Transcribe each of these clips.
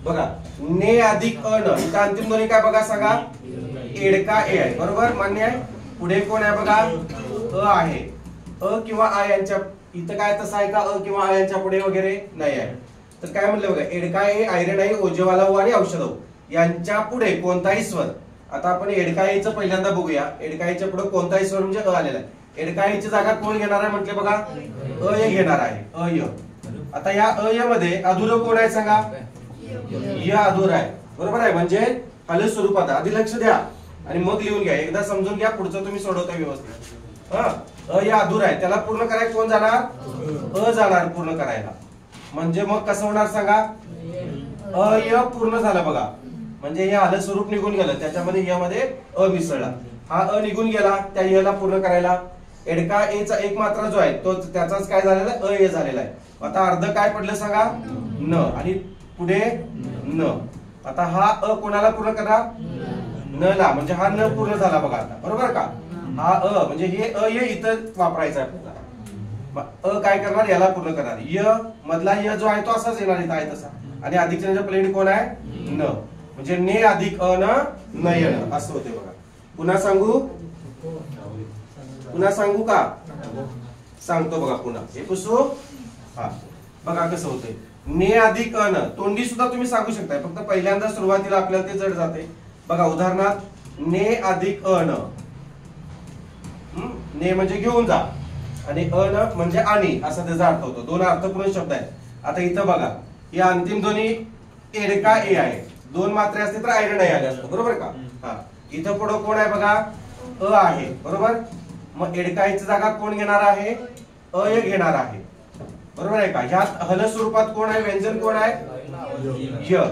बघा ने अधिक अ न, इथं अंतिम ध्वनी काय बघा सांगा, एडका ए आहे, बरोबर मान्य आहे. पुढे कोण आहे बघा, अ आहे. अ किंवा आ यांच्या इथं काय तसं आहे का, अ किंवा आ यांच्या पुढे वगैरे नाही आहे. तर काय म्हणलं बघा, एडका ए, आयरन आई, ओजेवाला उ आणि औषध उ यांच्या पुढे कोणताही स्वर. आता आपण एडकाईचं पहिल्यांदा बघूया. एडकाईच्या पुढे कोणताही स्वर म्हणजे अ आलेला आहे. एडकाईची जागा कोण घेणार आहे म्हटले बघा, अय घेणार आहे, अय. आता या अय मध्ये अधुर कोण आहे सांगा, य अधुर आहे, बरोबर आहे. म्हणजे हल स्वरूपात. आधी लक्ष द्या आणि मग लिहून घ्या, एकदा समजून घ्या, पुढचं तुम्ही सोडवता व्यवस्थित. अय अधुर आहे, त्याला पूर्ण करायला कोण जाणार, अ जाणार पूर्ण करायला. म्हणजे मग कसं होणार सांगा, अय पूर्ण झालं बघा. म्हणजे हे आलं स्वरूप निघून गेलं, त्याच्यामध्ये य मध्ये अ मिसळला. हा अ निघून गेला, त्या य ला पूर्ण करायला. एडका ए चा एक मात्रा जो आहे तो त्याचाच काय झालेला आहे, अ ए झालेला आहे. आता अर्ध काय पडलं सांगा, न, आणि पुढे न. आता हा अ कोणाला पूर्ण करा, न ला. म्हणजे हा न पूर्ण झाला बघा आता, बरोबर का. हा अ म्हणजे हे अ य इथं वापरायचा आहे. अ काय करणार, याला पूर्ण करणार. य मधला य जो आहे तो असाच येणार, इथं आहे तसा. आणि अधिकच्या प्लेट कोण आहे, न. म्हणजे ने अधिक अ न नयन असं होते बघा. पुन्हा सांगू, पुन्हा सांगू का, सांगतो बघा पुन्हा. हे पुसू, हा बघा कसं होतंय. ने अधिक अ न, तोंडी सुद्धा तुम्ही सांगू शकताय, फक्त पहिल्यांदा सुरुवातीला आपल्याला ते जड जाते बघा. उदाहरणार्थ ने अधिक अ न, ने म्हणजे घेऊन जा आणि अ न म्हणजे आणि, असा त्याचा अर्थ होतो. दोन अर्थपूर्ण शब्द आहेत. आता इथं बघा, या अंतिम ध्वनी एडका ए आहे. दोन मात्रे असते तर आयरन आई आले असतं, बरोबर का. हा इथं पुढं कोण आहे बघा, अ आहे, बरोबर. मग एडकाईची जागा कोण घेणार आहे, अय घेणार आहे, बरोबर आहे का. ह्यात हल स्वरूपात कोण आहे, व्यंजन कोण आहे, य.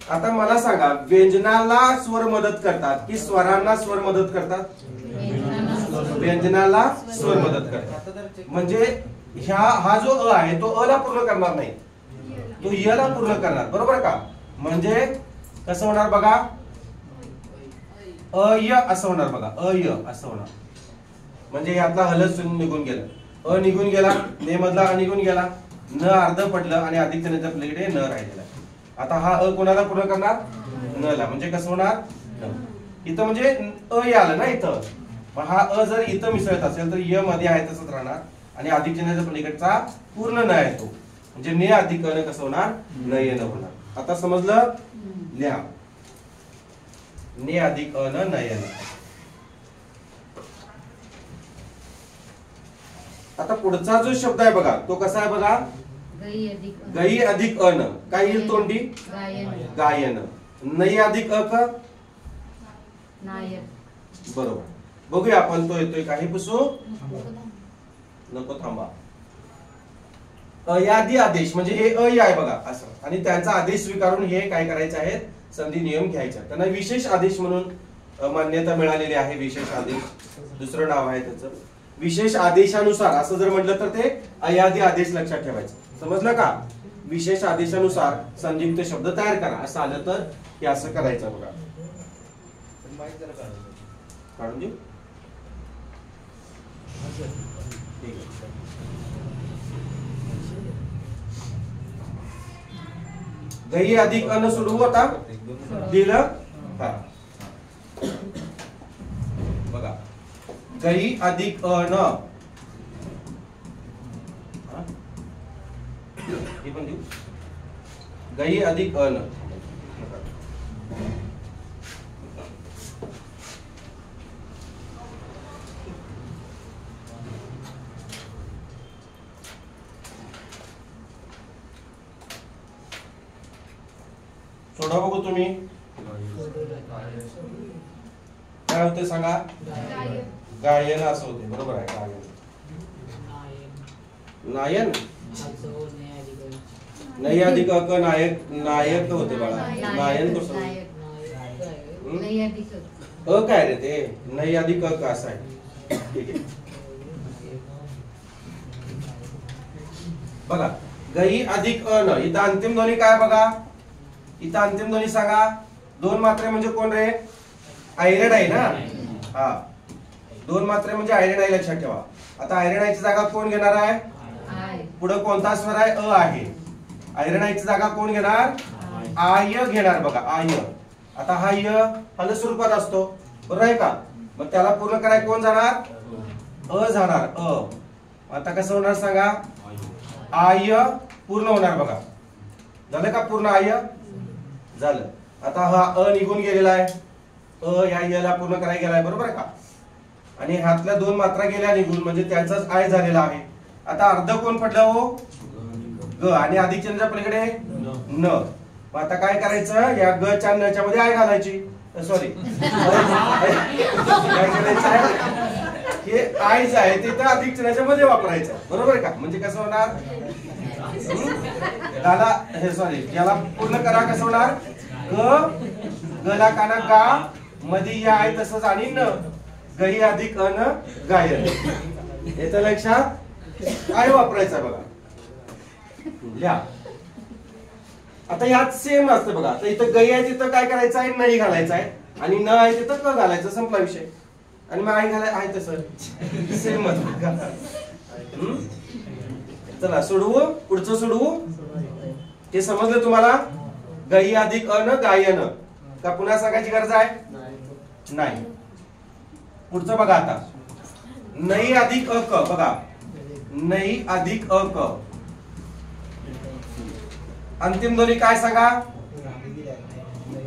आता मला सांगा, व्यंजनाला स्वर मदत करतात की स्वरांना स्वर मदत करतात, व्यंजनाला स्वर मदत करतात. म्हणजे हा जो अ आहे तो अ ला पूर्ण करणार नाही, तो य ला पूर्ण करणार, बरोबर का. म्हणजे कसं होणार बघा, अय असं होणार बघा, अय असं होणार. म्हणजे यातला हलच निघून गेला, अ निघून गेला, ने मधला अ निघून गेला, न अर्ध पडलं आणि अधिकच्या प्लेकडे न राहिलेला. आता हा अ कोणाला पूर्ण करणार, न ला. म्हणजे कसं होणार, इथं म्हणजे अ आलं ना इथं. मग हा अ जर इथं मिसळत असेल तर य मध्ये आहे तसंच राहणार आणि अधिकच्या प्लेकडचा पूर्ण न आहे तो. म्हणजे ने अधिक न कसं होणार, नय न होणार. आता समजलं, लिहा. ने अधिक अ न नयन. आता पुढचा जो शब्द आहे बघा, तो कसा आहे बघा, गई अधिक अ न. काय येईल तोंडी, गायन. नई अधिक अ क, बरोबर. बघूया आपण तो येतोय काही. पुसू नको, थांबा. अयादी आदेश म्हणजे हे अय आहे बघा असं, आणि त्यांचा आदेश स्वीकारून हे काय करायचे आहेत, संधी नियम घ्यायचे. त्यांना विशेष आदेश म्हणून मान्यता मिळालेली आहे. विशेष आदेश दुसरं नाव आहे त्याचं. विशेष आदेशानुसार असं जर म्हटलं तर ते अयादी आदेश लक्षात ठेवायचं, समजलं का. विशेष आदेशानुसार संयुक्त शब्द तयार करा असं आलं तर हे असं करायचं बघा. काढून देऊ, ठीक आहे. गई अधिक अन सोडवू आता, दिलं. हा बघा, गई अधिक अन, हे पण देऊ. गई अधिक अन, सोडा बघू तुम्ही. काय होते सांगा, गायन असं होते, बरोबर आहे. गायन, नायन, नई अधिक अ क नायक, नायक होते बघा. नायन कसं, अ काय रे ते, नई अधिक अ का असं आहे, ठीक आहे. बघा, गई अधिक अ न. इथं अंतिम ध्वनी काय बघा, इथं अंतिम ध्वनी सांगा. दोन मात्रे म्हणजे कोण रे, आयरन आहे ना. हा, दोन मात्रे म्हणजे आयरन आहे, लक्षात ठेवा. आता आयरन आयची जागा कोण घेणार आहे, पुढे कोणता स्वर आहे, अ आहे. ऐरणीची जागा कोण घेणार? आय घेणार बघा, आय. आता हा य हल स्वरूपात असतो, बरोबर आहे का? मग त्याला पूर्ण करायला कोण जाणार? अ जाणार, अ. आता कसं होणार सांगा? आय पूर्ण होणार बघा. झालं का पूर्ण आय? झालं. आता हा अ निघून गेलेला आहे, अ या यला पूर्ण करायला गेलाय, बरोबर आहे का? आणि ह्यातल्या दोन मात्रा गेल्या निघून, म्हणजे त्यांचाच आय झालेला आहे. आता अर्ध कोण पडलं हो? ग. आणि अधिक चिन्हाच्या पलीकडे न. मग आता काय करायचं? या ग च्या न च्या मध्ये आय घालायची, सॉरी काय करायचं? हे आयच आहे तिथं अधिक चिन्हाच्या मध्ये वापरायचं, बरोबर आहे का? म्हणजे कसं होणार? गाला हे सॉरी याला पूर्ण करा, कसं होणार? ग गला काना गा मध्ये या आहे तसंच, आणि न गही अधिक अन गायन. याच्या लक्षात आय वापरायचा बघा. लिहा. आता यात सेम असतं बघा. आता इथं गई आहे तिथं काय करायचं आहे? नाही घालायचं आहे, आणि न आहे तिथं क घालायचं, संपला विषय. आणि मग आई घालाय आहे तसं सेम. चला सोडवू, पुढचं सोडवू. ते समजलं तुम्हाला? गई अधिक अन गायन. का पुन्हा सांगायची गरज आहे? नाही. पुढचं बघा आता. नई अधिक अक बघा, नई अधिक अक. अंतिम ध्वनी काय सांगा?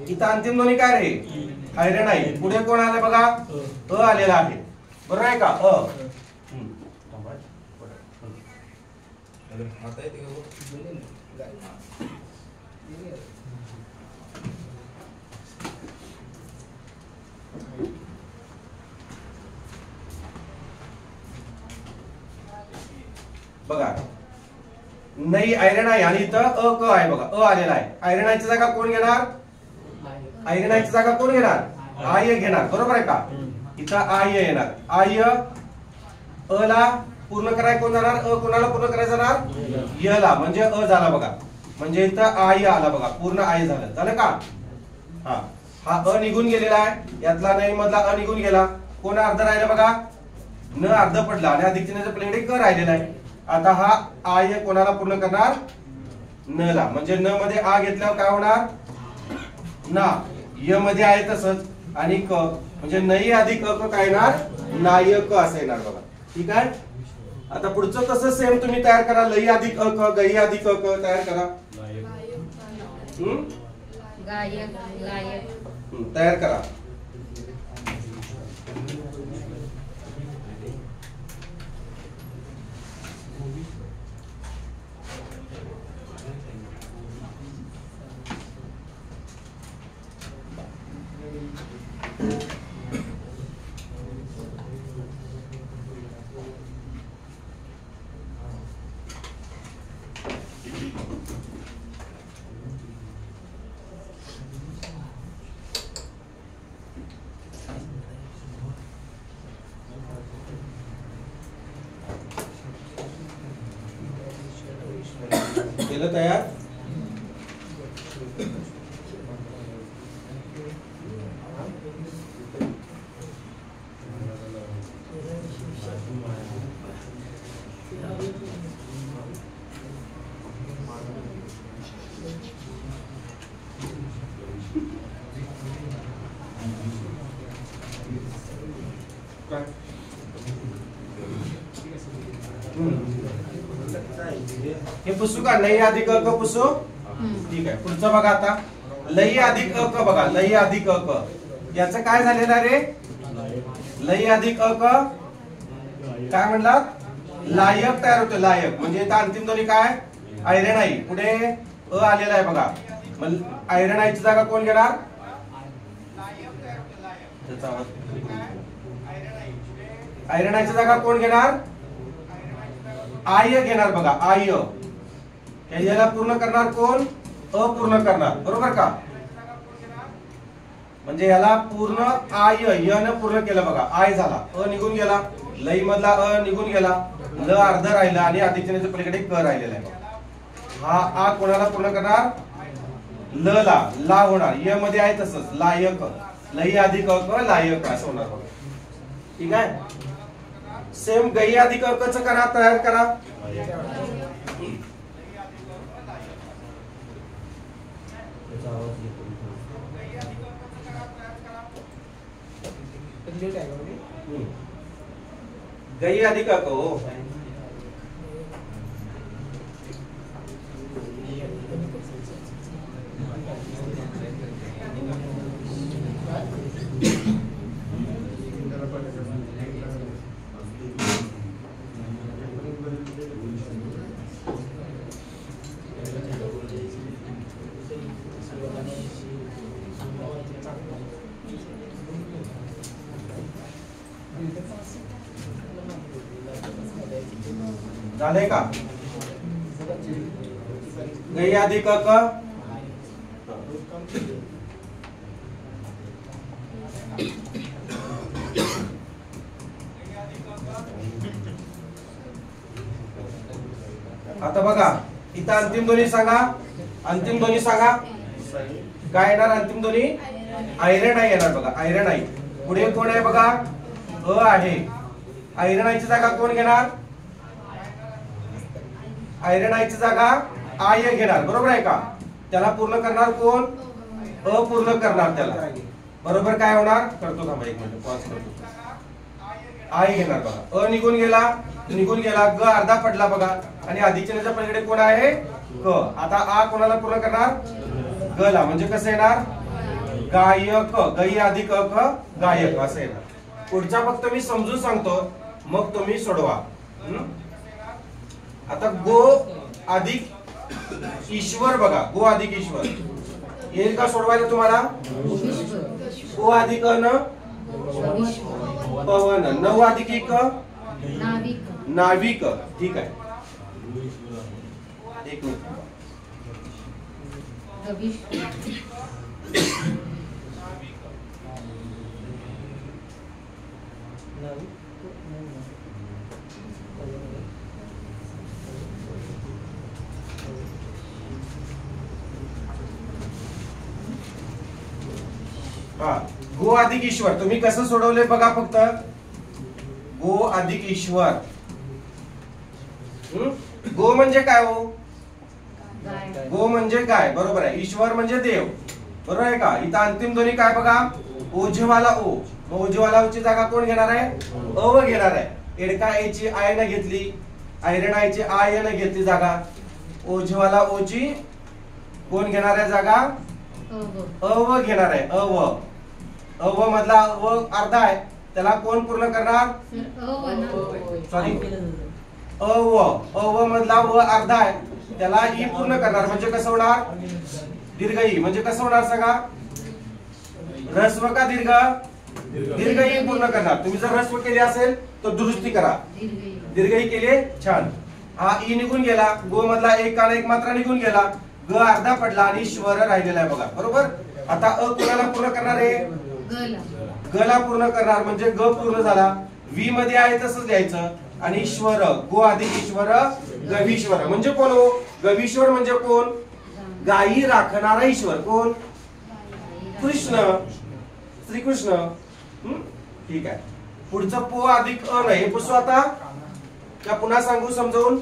इथं अंतिम ध्वनी काय रे? ऐरण आहे. पुढे कोण आलं बघा? अ आलेला आहे, बरोबर आहे का? अ. बघा, नई ऐरण आहे आणि इथं अ क आहे बघा, अ आलेला आहे. ऐरणाची जागा कोण घेणार? ऐरणाची जागा कोण घेणार? आय घेणार, बरोबर आहे का? इथं आय येणार. आय अ ला पूर्ण करायला कोण जाणार? अ कोणाला पूर्ण करायचं जाणार? य ला. म्हणजे अ झाला बघा. म्हणजे इथं आय आला बघा, पूर्ण आय झालं. झालं का? हा हा अ निघून गेलेला आहे, यातला नाही मधला अ निघून गेला. कोण अर्ध राहिला बघा? न अर्ध पडला, आणि अधिक चिन्हाच्या पलीकडे क राहिलेला आहे. आता हा आय कोणाला पूर्ण करणार? न ला. म्हणजे न मध्ये आ घेतल्यावर काय होणार? ना. य मध्ये आहे तसंच, आणि क म्हणजे नई अधिक अ काय येणार? नायक असं येणार बघा. ठीक आहे. आता पुढचं तसं सेम तुम्ही तयार करा. लई अधिक अ क, गई अधिक अ क तयार करा. तयार करा. केलं तयार? हे पुसू का? लई अधिक अ क पुसू? ठीक आहे. पुढचं बघा आता. लई अधिक अ क बघा, लई अधिक अ क. याचं काय झालेलं रे? लई अधिक अ क काय म्हणला? लायक तयार होतं, लायक. म्हणजे इथं अंतिम ध्वनी काय? ऐरणा. पुढे अ आलेला आहे बघा. मग ऐरणाची जागा कोण घेणार? ऐरणाची जागा कोण घेणार? आय घेणार बघा, आय. याला पूर्ण करणार कोण? अपूर्ण करणार, बरोबर का? म्हणजे याला पूर्ण आय य न पूर्ण केलं बघा, आय झाला. अ निघून गेला, लई मधला अ निघून गेला, ल अर्ध राहिला, आणि अधिक चिन्हाच्या पलीकडे क राहिलेला आहे. हा आ कोणाला पूर्ण करणार? ल ला होणार. य मध्ये आहे तसंच लायक. लई अधिक अ क लायक असं होणार बघा. ठीक आहे. सेम गई अधिक अ क च करा, तयार करा. गई अधिक अ को झाले का? गई अधिक क आता बघा इथं अंतिम ध्वनी सांगा. अंतिम ध्वनी सांगा काय येणार? अंतिम ध्वनी आयरन आई येणार बघा. आयरन आई पुढे कोण आहे बघा? अ आहे. आयरन आईची जागा कोण घेणार? आयरन आईची जागा आय घेणार. बरोबर आहे का? त्याला पूर्ण करणार कोण? अ पूर्ण करणार त्याला. बरोबर काय होणार? करतो थांबा एक मिनिट पॉज करतो. आय घेणार बघा. अ निघून गेला. ग अर्धा पडला बघा. आणि अधिचिन्हाच्या पलीकडे कोण आहे? क. आता आ कोणाला पूर्ण करणार? ग ला. म्हणजे कसं येणार? गायक. गई अधिक क गायक असं येणार. पुढचा फक्त मी समजून सांगतो मग तुम्ही सोडवा. आता गो अधिक ईश्वर बघा. गो अधिक ईश्वर येईल का सोडवायला तुम्हाला? गो अधिक न पवन. नव अधिक एक नाविक. ठीक आहे एक मिनिट. हा गो अधिक ईश्वर तुम्ही कसं सोडवले बघा फक्त. गो अधिक ईश्वर. गो म्हणजे काय हो? गो म्हणजे काय? बरोबर आहे. ईश्वर म्हणजे देव. बरोबर आहे का? इथं अंतिम ध्वनी काय बघा? ओझेवाला ओ. ओझेवाला ची जागा कोण घेणार आहे? अ घेणार आहे. एडका ए ची आय न घेतली. आयरन आय ची आय न घेतली जागा. ओझेवाला ओ ची कोण घेणार आहे जागा? अ घेणार आहे. अव मधला व अर्धा आहे त्याला कोण पूर्ण करणार? सॉरी अव मधला व अर्धा आहे त्याला ई पूर्ण करणार. म्हणजे कसं होणार? दीर्घ ई. म्हणजे कसं होणार सांगा? ऱ्हस्व का दीर्घ? दीर्घ ई पूर्ण करणार. तुम्ही जर ऱ्हस्व केले असेल तर दुरुस्ती करा. दीर्घ ई केले छान. हा ई निघून गेला. गो मधला एक काना एक मात्रा निघून गेला. ग अर्धा पडला आणि श्वर राहिलेला आहे बघा. बरोबर. आता अ कोणाला पूर्ण करणार आहे? ग ला पूर्ण करणार. म्हणजे ग पूर्ण झाला. वी मध्ये आहे तसंच लिहायचं. आणि ईश्वर गो अधिक ईश्वर गवीश्वर. म्हणजे कोण हो? गवीश्वर म्हणजे कोण? गायी राखणारा ईश्वर. कोण? कृष्ण. श्रीकृष्ण. ठीक आहे. पुढचं पो अधिक अ नाही. हे पुसू आता का पुन्हा सांगू समजावून?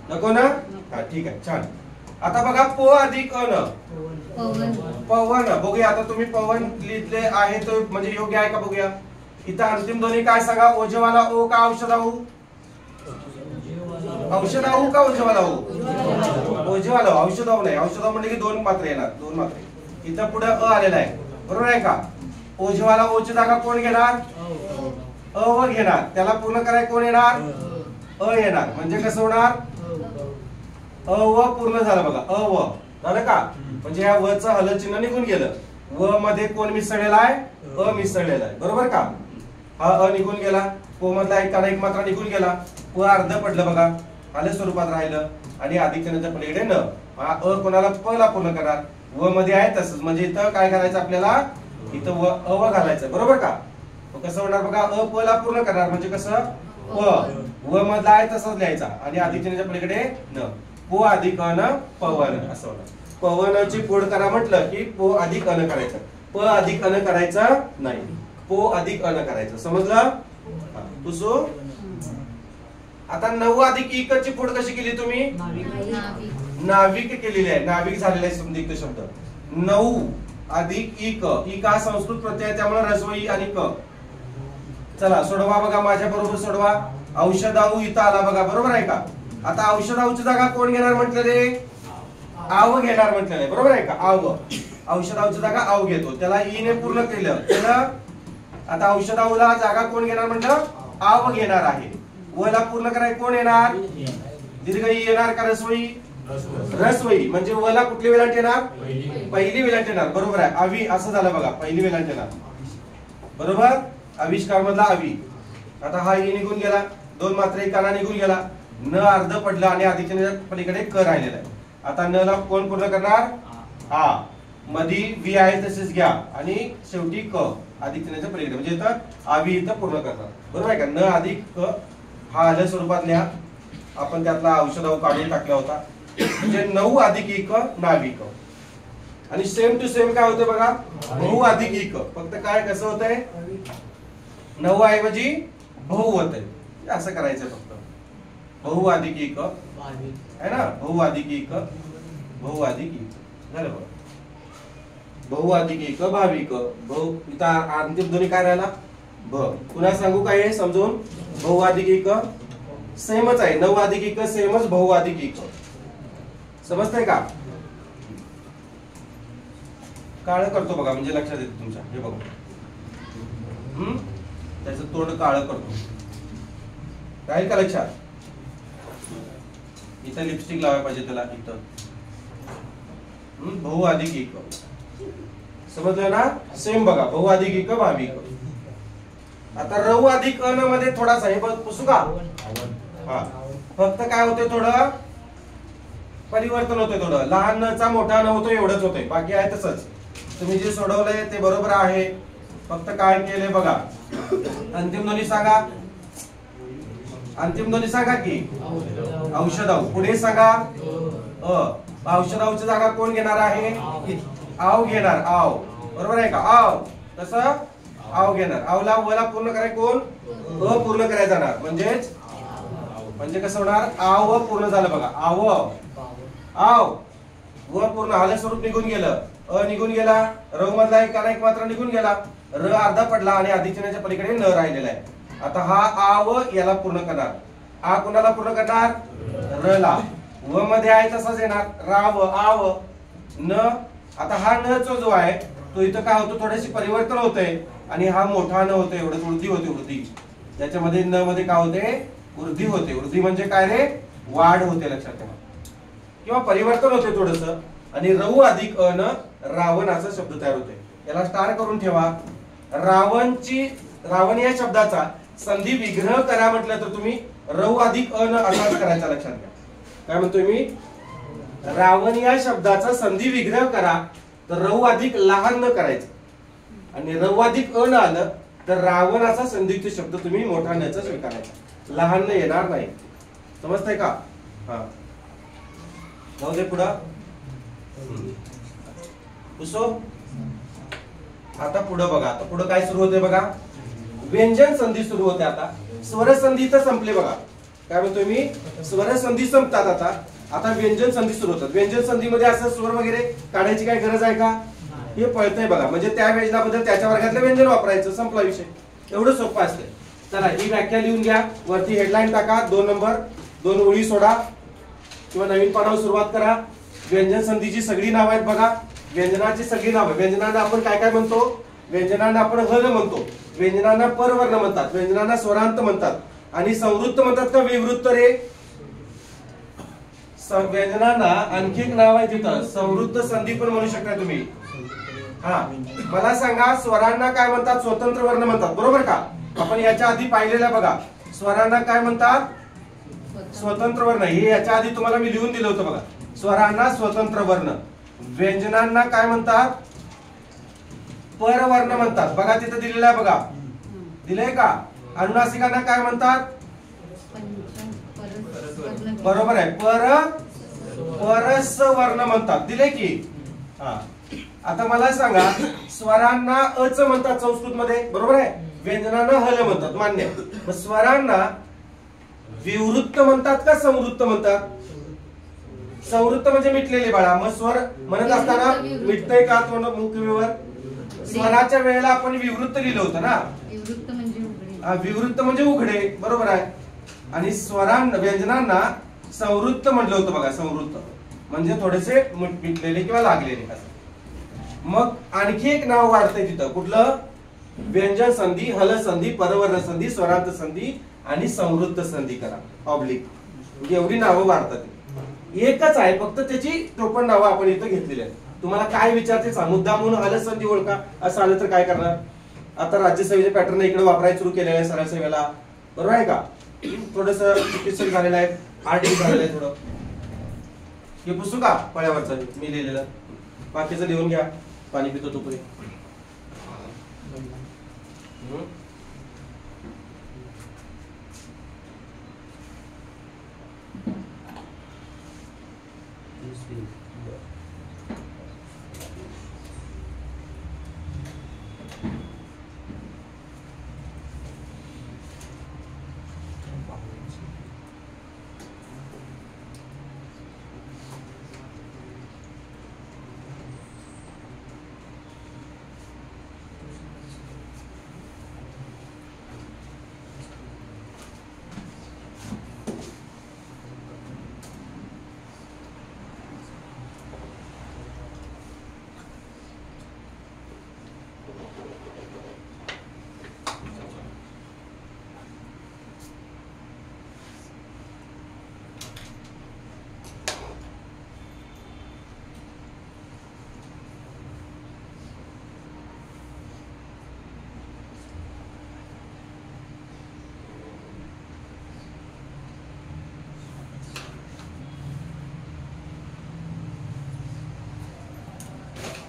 नको ना? हा ठीक आहे छान. आता बघा पो अधिक अ न पवन. बघूया आता तुम्ही पवन लिहितले आहे तो म्हणजे योग्य आहे का बघूया. इथं अंतिम ध्वनी काय सांगा? ओझेवाला ओ का औषधाऊ? औषधाऊ का ओझेवाला ओ? ओझेवाला. औषधाऊ नाही. औषधाऊ म्हणजे की दोन मात्रे येणार. दोन मात्रे. इथं पुढे अ आलेला आहे. बरोबर आहे का? ओझेवाला ओ ची जागा कोण घेणार? अ व घेणार. त्याला पूर्ण करायला कोण येणार? अ येणार. म्हणजे कसं होणार? अ व पूर्ण झालं बघा. अ व झालं का? म्हणजे या व चं हलचिन्ह निघून गेलं. व मध्ये कोण मिसळलेला आहे? अ मिसळलेला आहे. बरोबर का? हा अ निघून गेला. को मधला एक काना एक मात्रा निघून गेला. व अर्ध पडलं बघा. आले स्वरूपात राहिलं. आणि अधिकच्या पलीकडे न. हा अ कोणाला प ला पूर्ण करणार. व मध्ये आहे तसंच. म्हणजे इथं काय करायचं आपल्याला? इथं व अ व घालायचं. बरोबर का? कसं होणार बघा? अ प ला पूर्ण करणार. म्हणजे कसं? व मधला आहे तसंच लिहायचा. आणि अधिकच्या पलीकडे न. पो अधिक अन पवन असं होणार. पवनची फोड करा म्हटलं की पो अधिक अन करायचं. प अधिक अन करायचं नाही. पो अधिक अन करायचं. समजलं? पुसू. आता 9 अधिक इक ची फोड कशी केली तुम्ही? नाविक केलेली आहे, नाविक झालेला आहे संदिग्ध शब्द. 9 अधिक इक, इक हा संस्कृत प्रत्यय आहे त्यामुळे रस्वई आणि क. चला सोडवा बघा, माझ्या बरोबर सोडवा. औषधाऊ इथं आला बघा, बरोबर आहे का? आता औषधाऊची जागा कोण घेणार म्हटलं रे? आव घेणार म्हटलं आहे, बरोबर आहे का? आव, औषधाऊची जागा आव घेतो, त्याला ई ने पूर्ण केलं. आता औषधाऊला जागा कोण घेणार म्हटलं? आव घेणार आहे. वला पूर्ण करायला कोण येणार? दीर्घ ई येणार का रस्वई? रस्वई. म्हणजे वला कुठली वेलांट येणार? पहिली वेलांट येणार, बरोबर आहे. आवी असं झालं बघा, पहिली वेलांट येणार, बरोबर. आविष्कार मधला आवी. आता हा ई निघून गेला, 2 मात्रे काना निघून गेला, न अर्ध पडलं आणि अधिकच्या पलीकडे क राहिलेला आहे. आता न ला कोण पूर्ण करणार? आ. मधी वी आहे तसेच घ्या आणि शेवटी क अधिकच्या पलीकडे, म्हणजे इथं आवी इथं पूर्ण करणार, बरोबर आहे का? न अधिक क हा आल्या स्वरूपात लिहा. आपण त्यातला औषधाऊ काढून टाकला होता, म्हणजे 9 अधिक इक नाविक. आणि सेम टू सेम काय होतं बघा, बहु अधिक इक. फक्त काय कसं होतंय? 9 ऐवजी बहु होतंय, असं करायचं फक्त. बहु अधिक इक है ना, बहु अधिक इक, बहु अधिक इक झालं बघा. बहु अधिक इक भाविक. बहु इथं अंतिम ध्वनी काय राहिला? ब. पुन्हा सांगू काय हे समजून? बहु अधिक इक सेमच आहे, 9 अधिक इक सेमच बहु अधिक इक. समजतंय का? काळ करतो बघा, म्हणजे लक्षात येते तुमच्या. हे बघा, त्याचं तोंड काळ करतो, काय का लक्षात? इथं लिपस्टिक लावायला पाहिजे त्याला, इथं. बहु अधिक इक समजलं ना? सेम बघा, बहु अधिक इक भाविक. आता रऊ अधिक अन मध्ये थोडासा हे पुसू का? हा, फक्त काय होते, थोडं परिवर्तन होते, थोडं लहान न चा मोठा न होतो एवढंच होते, बाकी आहे तसंच. तुम्ही जे सोडवलंय ते बरोबर आहे, फक्त काय केलंय बघा. अंतिम ध्वनी सांगा, अंतिम ध्वनी सांगा की औषधाऊ. पुढे सांगा औषधाऊची जागा कोण घेणार आहे? आव घेणार, आव, बरोबर आहे का? आव कसं? आव घेणार. आवला वला पूर्ण कराय कोण? अ पूर्ण करायला जाणार, म्हणजेच म्हणजे कसं होणार? आव पूर्ण झालं बघा, आव आव. व पूर्ण आलं स्वरूप निघून गेलं, अ निघून गेला, र मधला एक काना एक मात्र निघून गेला, र अर्धा पडला आणि अधिकच्या पलीकडे न राहिलेला आहे. आता हा आव याला पूर्ण करणार. आ कुणाला पूर्ण करणार? र ला. व मध्ये आहे तसाच येणार, राव आव न. आता हा न जो आहे तो इथं काय होतो, थोडीशी परिवर्तन होतंय आणि हा मोठा न होतो, एवढं वृद्धी होते, वृद्धी. त्याच्यामध्ये न मध्ये काय होते? वृद्धी होते. वृद्धी म्हणजे काय रे? वाढ होते, लक्षात ठेवा, किंवा परिवर्तन होते थोडस. आणि रऊ अधिक अन रावण असा शब्द तयार होते. याला स्टार करून ठेवा. रावण या शब्दाचा संधी विग्रह करा म्हटलं तर तुम्ही रऊ अधिक अन असाच करायचा, लक्षात घ्या. काय म्हणतोय मी? रावण या शब्दाचा संधी विग्रह करा तर रऊ अधिक लहान न करायचं आणि रऊ अधिक अन आलं तर रावणाचा संधियुक्त शब्द तुम्ही मोठा नचा स्वीकारायचा, लहान न येणार नाही. समजतंय का? हा, जाऊ दे पुढं. पुसो. आता पुढं बघा, आता पुढं काय सुरू होते बघा? व्यंजन संधी सुरू होते. आता स्वर संधी तर संपले बघा. काय म्हणतोय मी? स्वर संधी संपतात आता. आता व्यंजन संधी सुरू होतात. व्यंजन संधीमध्ये असं स्वर वगैरे काढायची काय गरज आहे का? हे पळतंय बघा, म्हणजे त्या व्यंजनाबद्दल त्याच्या वर्गातलं व्यंजन वापरायचं, संपला विषय. एवढं सोपं असतं. चला ही व्याख्या लिहून घ्या, वरती हेडलाईन टाका, 2 नंबर 2 ओळी सोडा किंवा नवीन पानावर सुरुवात करा. व्यंजन संधीची सगळी नावं आहेत बघा, व्यंजनाची सगळी नावं. व्यंजनांना आपण काय काय म्हणतो? व्यंजनांना आपण हल म्हणतो, व्यंजनांना परवर्ण म्हणतात, व्यंजनांना स्वरांत म्हणतात आणि संवृत्त म्हणतात का विवृत्त रे? व्यंजनांना आणखी एक नाव आहे तिथं, संवृत्त संधी पण म्हणू शकता तुम्ही. हा, मला सांगा स्वरांना काय म्हणतात? स्वतंत्र वर्ण म्हणतात, बरोबर का? आपण याच्या आधी पाहिलेलं बघा, स्वरांना काय म्हणतात? स्वतंत्र वर्ण. हे याच्या आधी तुम्हाला मी लिहून दिलं होतं बघा, स्वरांना स्वतंत्र वर्ण. व्यंजनांना काय म्हणतात? परवर्ण म्हणतात. बघा तिथं दिलेलं आहे बघा, दिलंय का? अनुनासिकांना काय म्हणतात? बरोबर आहे, परस वर्ण म्हणतात, दिले की. हा, आता मला सांगा, स्वरांना अच म्हणतात संस्कृत मध्ये, बरोबर आहे? व्यंजनांना हल म्हणतात, मान्य. मग स्वरांना विवृत्त म्हणतात का संवृत्त म्हणतात? संवृत्त म्हणजे मिटलेले बाळा. मग स्वर म्हणत असताना मिटतंय का तोंड मुखविवर? स्वराच्या वेळेला आपण विवृत्त लिहिलं होतं ना. विवृत्त म्हणजे उघडे, बरोबर आहे. आणि व्यंजनांना संवृत्त म्हटलं होतं बघा. संवृत्त म्हणजे थोडेसे मिटलेले किंवा लागलेले असं. मग आणखी एक नाव वाढतंय तिथं. कुठलं? व्यंजन संधी, हल संधी, परवर्ण संधी, स्वरांत संधी आणि संवृत्त संधी करा ऑब्लिक. म्हणजे एवढी नावं वाढतात. एकच आहे फक्त त्याची 53 नावं आपण इथं घेतलेली आहेत. तुम्हाला काय विचारते सांग. मुद्दा म्हणून हल संधी ओळखा असं आलं तर काय करणार? आता राज्यसेवेचे पॅटर्न इकडे वापरायला सुरू केलेलं आहे सरळ सेवेला, बरोबर आहे का? थोडस चिकित्सक झालेलं आहे, आर्टिस्ट झालेलं आहे थोडं. हे पुसू का पळ्यावरचं मी लिहिलेलं? बाकीचं लिहून घ्या. पाणी पितो तोपर्यंत.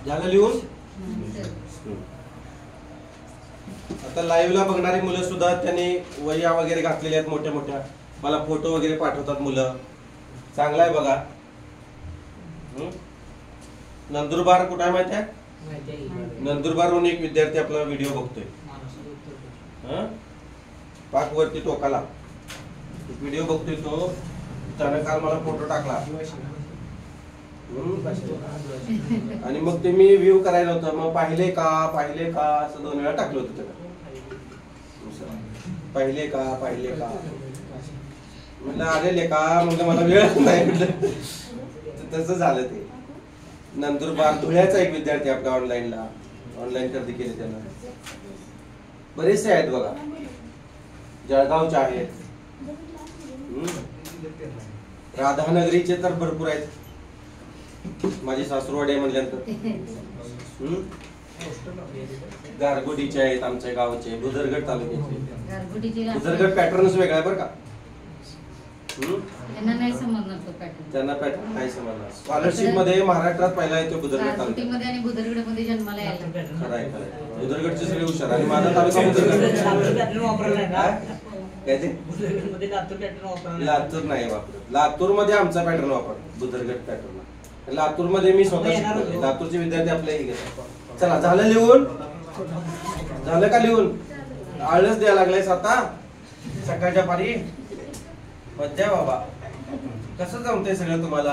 झालं लिहून? आता लाईव्ह ला बघणारी मुलं सुद्धा त्यांनी वह्या वगैरे घातलेल्या आहेत मोठ्या मोठ्या. मला फोटो वगैरे पाठवतात मुलं. चांगला आहे बघा. नंदुरबार कुठे आहे माहिती आहे? नंदुरबारहून एक विद्यार्थी आपला व्हिडिओ बघतोय. पाक वरती टोकाला व्हिडिओ बघतोय तो. त्याने काल मला फोटो टाकला आणि मग ते मी व्ह्यू करायला होतं. मग पाहिले का असं 2 वेळा टाकलं होतं त्याला. पाहिले का म्हटलं आलेले का म्हणजे मला वेळ नाही म्हटलं. तसं झालं ते. नंदुरबार धुळ्याचा एक विद्यार्थी आपला ऑनलाईन खरेदी केली त्यानं. बरेचसे आहेत बघा. जळगावचे आहेत, राधानगरीचे तर भरपूर आहेत. माझी सासूरवाडी म्हणल्यानंतर गारगोटीचे आहेत, आमच्या गावचे, बुदरगड तालुक्याचे. बुदरगड पॅटर्नच वेगळा आहे बरं का. त्यांना नाही समजणार तो पॅटर्न. त्यांना पॅटर्न नाही समजणार. स्कॉलरशिप मध्ये महाराष्ट्रात पहिला येतो बुदरगड तालुक्यामध्ये आणि बुदरगड मध्ये जन्माला यायला. खरंय. बुदरगडचे सगळे हुशार. आणि माझा तालुका बुदरगड लातूर नाही वापरत. लातूर मध्ये आमचा पॅटर्न वापरतो, बुदरगड पॅटर्न. लातूर मध्ये मी स्वतः शिकवतो. लातूरचे विद्यार्थी आपल्या घेतात. चला झालं लिहून? झालं का लिहून? आळस द्यायला लागलायस आता सकाळच्या पारी? मज्जा बाबा. कसं जमतंय सगळं तुम्हाला?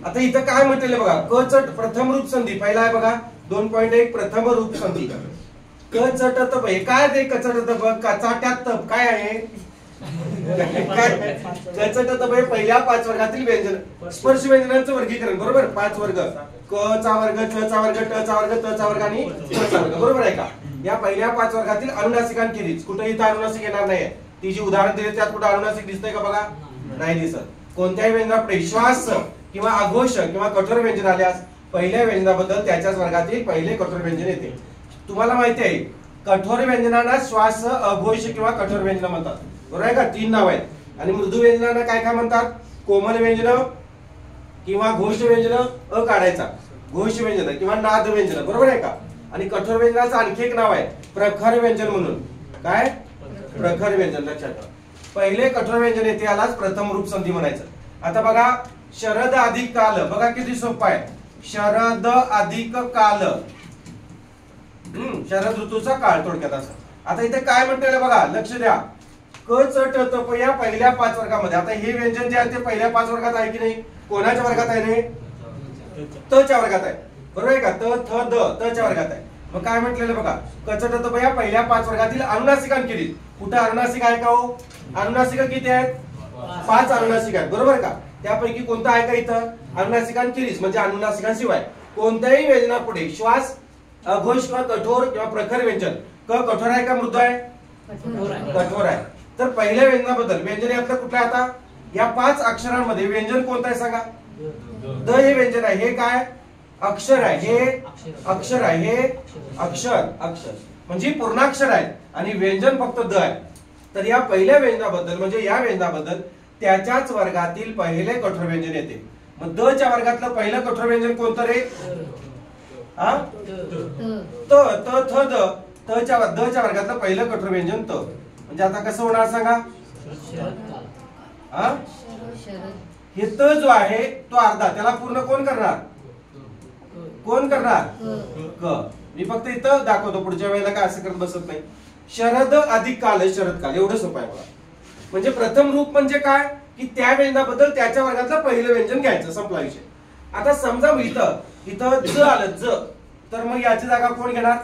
आता इथं काय म्हटलेलं बघा. क चट प्रथम रूप संधी पहिला आहे बघा. 2.1 प्रथम रूप संधी. क चट तप. हे काय ते कचट तप? कचाट्यात तप काय आहे? कचट तप हे पहिल्या 5 वर्गातील व्यंजन स्पर्श व्यंजनांचं वर्गीकरण. बरोबर. 5 वर्ग. क चा वर्ग, च चा वर्ग, ट चा वर्ग, त चा वर्ग आणि च चा वर्ग. बरोबर आहे का? या पहिल्या 5 वर्गातील अनुनासिकांखेरीज कुठेही इथं अनुनासिक येणार नाही. ती जी उदाहरण दिले त्यात कुठे अनुनासिक दिसतंय का बघा? नाही दिसत. कोणत्याही व्यंजनापुढे श्वास किंवा अघोष किंवा कठोर व्यंजन आल्यास पहिल्या व्यंजनाबद्दल त्याच्याच वर्गातील पहिले कठोर व्यंजन येते. तुम्हाला माहिती आहे कठोर व्यंजनांना श्वास, अघोष किंवा कठोर व्यंजन म्हणतात. बरोबर आहे का? 3 नाव आहेत. आणि मृदू व्यंजनांना काय काय म्हणतात? कोमल व्यंजन किंवा घोष व्यंजन, अ काढायचा, घोष व्यंजन किंवा नाद व्यंजन. बरोबर आहे का? आणि कठोर व्यंजनाचं आणखी एक नाव आहे प्रखर व्यंजन म्हणून. काय? प्रखर व्यंजन. लक्षात ठेवा. पहिले कठोर व्यंजन येते यालाच प्रथम रूप संधी म्हणायचं. आता बघा शरद अधिक काल. बघा किती सोपं आहे. शरद अधिक काल. शरद ऋतूचा काळ थोडक्यात असं. आता इथे काय म्हणते बघा, लक्ष द्या. क च ट तप या पहिल्या 5 वर्गामध्ये. आता हे व्यंजन जे आहे ते पहिल्या 5 वर्गात आहे की नाही? कोणाच्या वर्गात आहे रे? त च्या वर्गात आहे, बरोबर आहे का? त थ द त च्या वर्गात आहे. मग काय म्हटलेलं बघा, कचट बया पहिल्या 5 वर्गातील अनुनासिकांखेरीज. कुठे अनुनासिक आहे का हो? अनुनासिका किती आहेत? 5 अनुनासिक आहेत, बरोबर का? त्यापैकी कोणता आहे का इथं? अनुनासिकांखेरीज म्हणजे अनुनासिकांशिवाय कोणत्याही व्यंजनापुढे श्वास अघोष किंवा कठोर किंवा प्रखर व्यंजन. क कठोर आहे का मृदू आहे? कठोर आहे. तर पहिल्या व्यंजनाबद्दल, व्यंजन यातलं कुठलं आहे आता? या 5 अक्षरांमध्ये व्यंजन कोणतं आहे सांगा? द हे व्यंजन आहे. हे काय अक्षर आहे? हे अक्षर आहे. हे अक्षर म्हणजे पूर्णाक्षर आहे आणि व्यंजन फक्त द आहे. तर या पहिल्या व्यंजनाबद्दल म्हणजे या व्यंजनाबद्दल त्याच्याच वर्गातील पहिले कठोर व्यंजन येते. मग द च्या वर्गातलं पहिलं कठोर व्यंजन कोणतं रे? हा त त थ द. द च्या वर्गातलं पहिलं कठोर व्यंजन त. म्हणजे आता कसं होणार सांगा? हा हे त जो आहे तो अर्धा, त्याला पूर्ण कोण करणार? कोण करणार? क. मी फक्त इथं दाखवतो, पुढच्या वेळेला काय असं करत बसत नाही. शरद अधिक काल शरद काल, एवढं सोपं आहे बघा. म्हणजे प्रथम रूप म्हणजे काय की त्या व्यंजनाबद्दल त्याच्या वर्गातलं पहिलं व्यंजन घ्यायचं, संपला विषय. आता समजा इथं ज आलं ज, तर मग याची जागा कोण घेणार?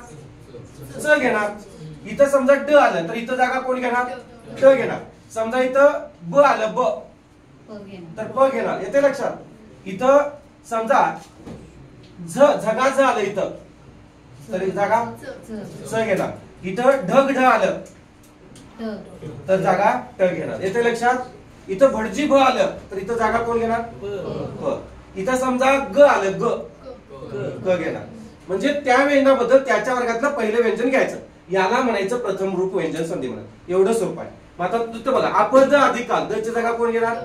च घेणार. इथं समजा ड आलं तर इथं जागा कोण घेणार? ड घेणार. समजा इथं ब आलं ब, तर प घेणार. येते लक्षात? इथं समजा झगा ज आलं इथं, तर जागा च घेणार. इथं ढग ढ आलं तर जागा ट घेणार. येते लक्षात? इथं भटजी भ आलं तर इथं जागा कोण घेणार? प. इथं समजा ग आलं ग, ग घेणार. म्हणजे त्या व्यंजनाबद्दल त्याच्या वर्गातलं पहिलं व्यंजन घ्यायचं. याला म्हणायचं प्रथम रूप व्यंजन संधी म्हणत. एवढं सोपं आहे. मग आता तू बघा, अपद अधिक काल द ची जागा कोण घेणार?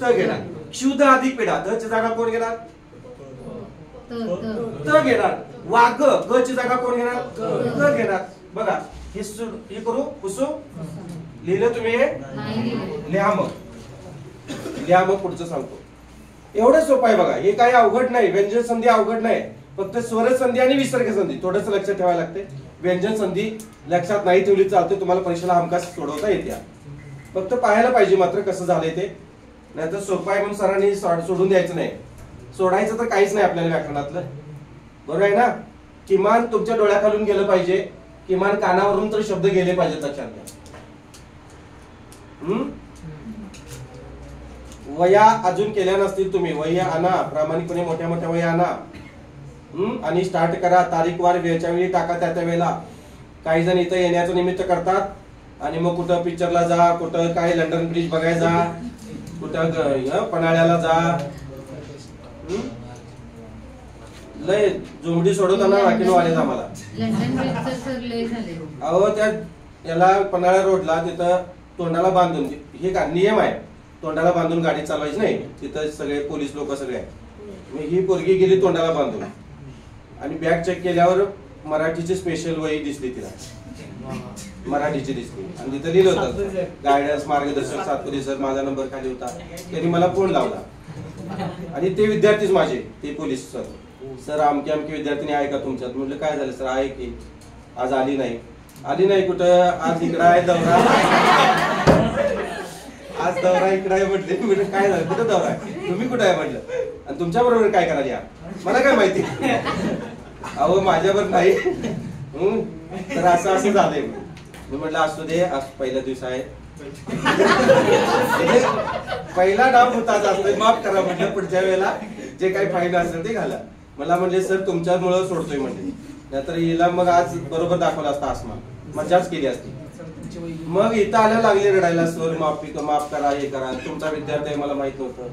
त घेणार. क्षुध अधिक पिढा द ची जागा कोण घेणार? त घेणार. वाग ग ची जागा कोण घेणार? ग घेणार. बघा हे करू पुसू. लिहिलं तुम्ही? लिहा मग पुढचं सांगतो. एवढं सोपं आहे बघा. हे काही अवघड नाही. व्यंजन संधी अवघड नाही. फक्त स्वर संधी आणि विसर्ग संधी थोडंसं लक्षात ठेवायला लागते. व्यंजन संधी लक्षात नाही ठेवली चालते, तुम्हाला परीक्षेला हमखास सोडवता येते. फक्त पाहायला पाहिजे मात्र कसं झालंय ते. नाहीतर सोपं आहे म्हणून सरांनी सोडून द्यायचं नाही. सोडायचं तर काहीच नाही आपल्याला व्याकरणातलं, बरोबर आहे ना? किमान तुमच्या डोळ्याखालून गेलं पाहिजे, किमान कानावरून तर शब्द गेले पाहिजेत लक्षात घ्या. वया अजून केल्या नसतील तुम्ही, वया आणा प्रामाणिकपणे, मोठ्या मोठ्या वया आणा आणि स्टार्ट करा. तारीख वार वेळच्या वेळी टाका त्या वेळेला. काही जण इथं येण्याचं निमित्त करतात आणि मग कुठं पिक्चरला जा, कुठं काय लंडन ब्रिज बघायला जा, कुठं पन्हाळ्याला जा. लय जोमडी सोडवताना वाकीनो आले आम्हाला. अहो त्या याला पन्हाळा रोडला तिथं तोंडाला बांधून, हे का नियम आहे, तोंडाला बांधून गाडी चालवायची नाही. तिथं सगळे पोलीस लोक सगळे आहेत. ही पोरगी गेली तोंडाला बांधून आणि बॅग चेक केल्यावर मराठीची स्पेशल वही दिसली तिला, मराठीची दिसली आणि तिथं लिहिलं होतं गायडन्स मार्गदर्शक सातपुते सर. माझा नंबर खाली होता. त्यांनी मला फोन लावला आणि ते विद्यार्थीच माझे, ते पोलीस सर. सर आमके विद्यार्थिनी आहे का तुमच्यात? म्हटलं काय झालं सर? आहे की आज आली नाही. कुठं? आज इकडं आहे दौरा. आज दौरा इकडं आहे म्हटले. म्हटलं काय झालं? कुठं दौरा आहे? तुम्ही कुठं आहे म्हटलं? आणि तुमच्या बरोबर काय करायला? मला काय माहिती. अहो माझ्यावर नाही. तर असं झालंय. मी म्हटलं असू दे, आज पहिला दिवस आहे. पहिला डाव होता असतो, माफ करा म्हटलं, पुढच्या वेळेला जे काही फाईन असेल ते घाला. मला म्हणले सर तुमच्यामुळे सोडतोय म्हणले, नाहीतर हिला मग आज बरोबर दाखवला असता आसमान, मजाच केली असती. मग इथं आल्या लागले रडायला, सर माफ करा, हे करा, तुमचा विद्यार्थी आहे मला माहित नव्हतं.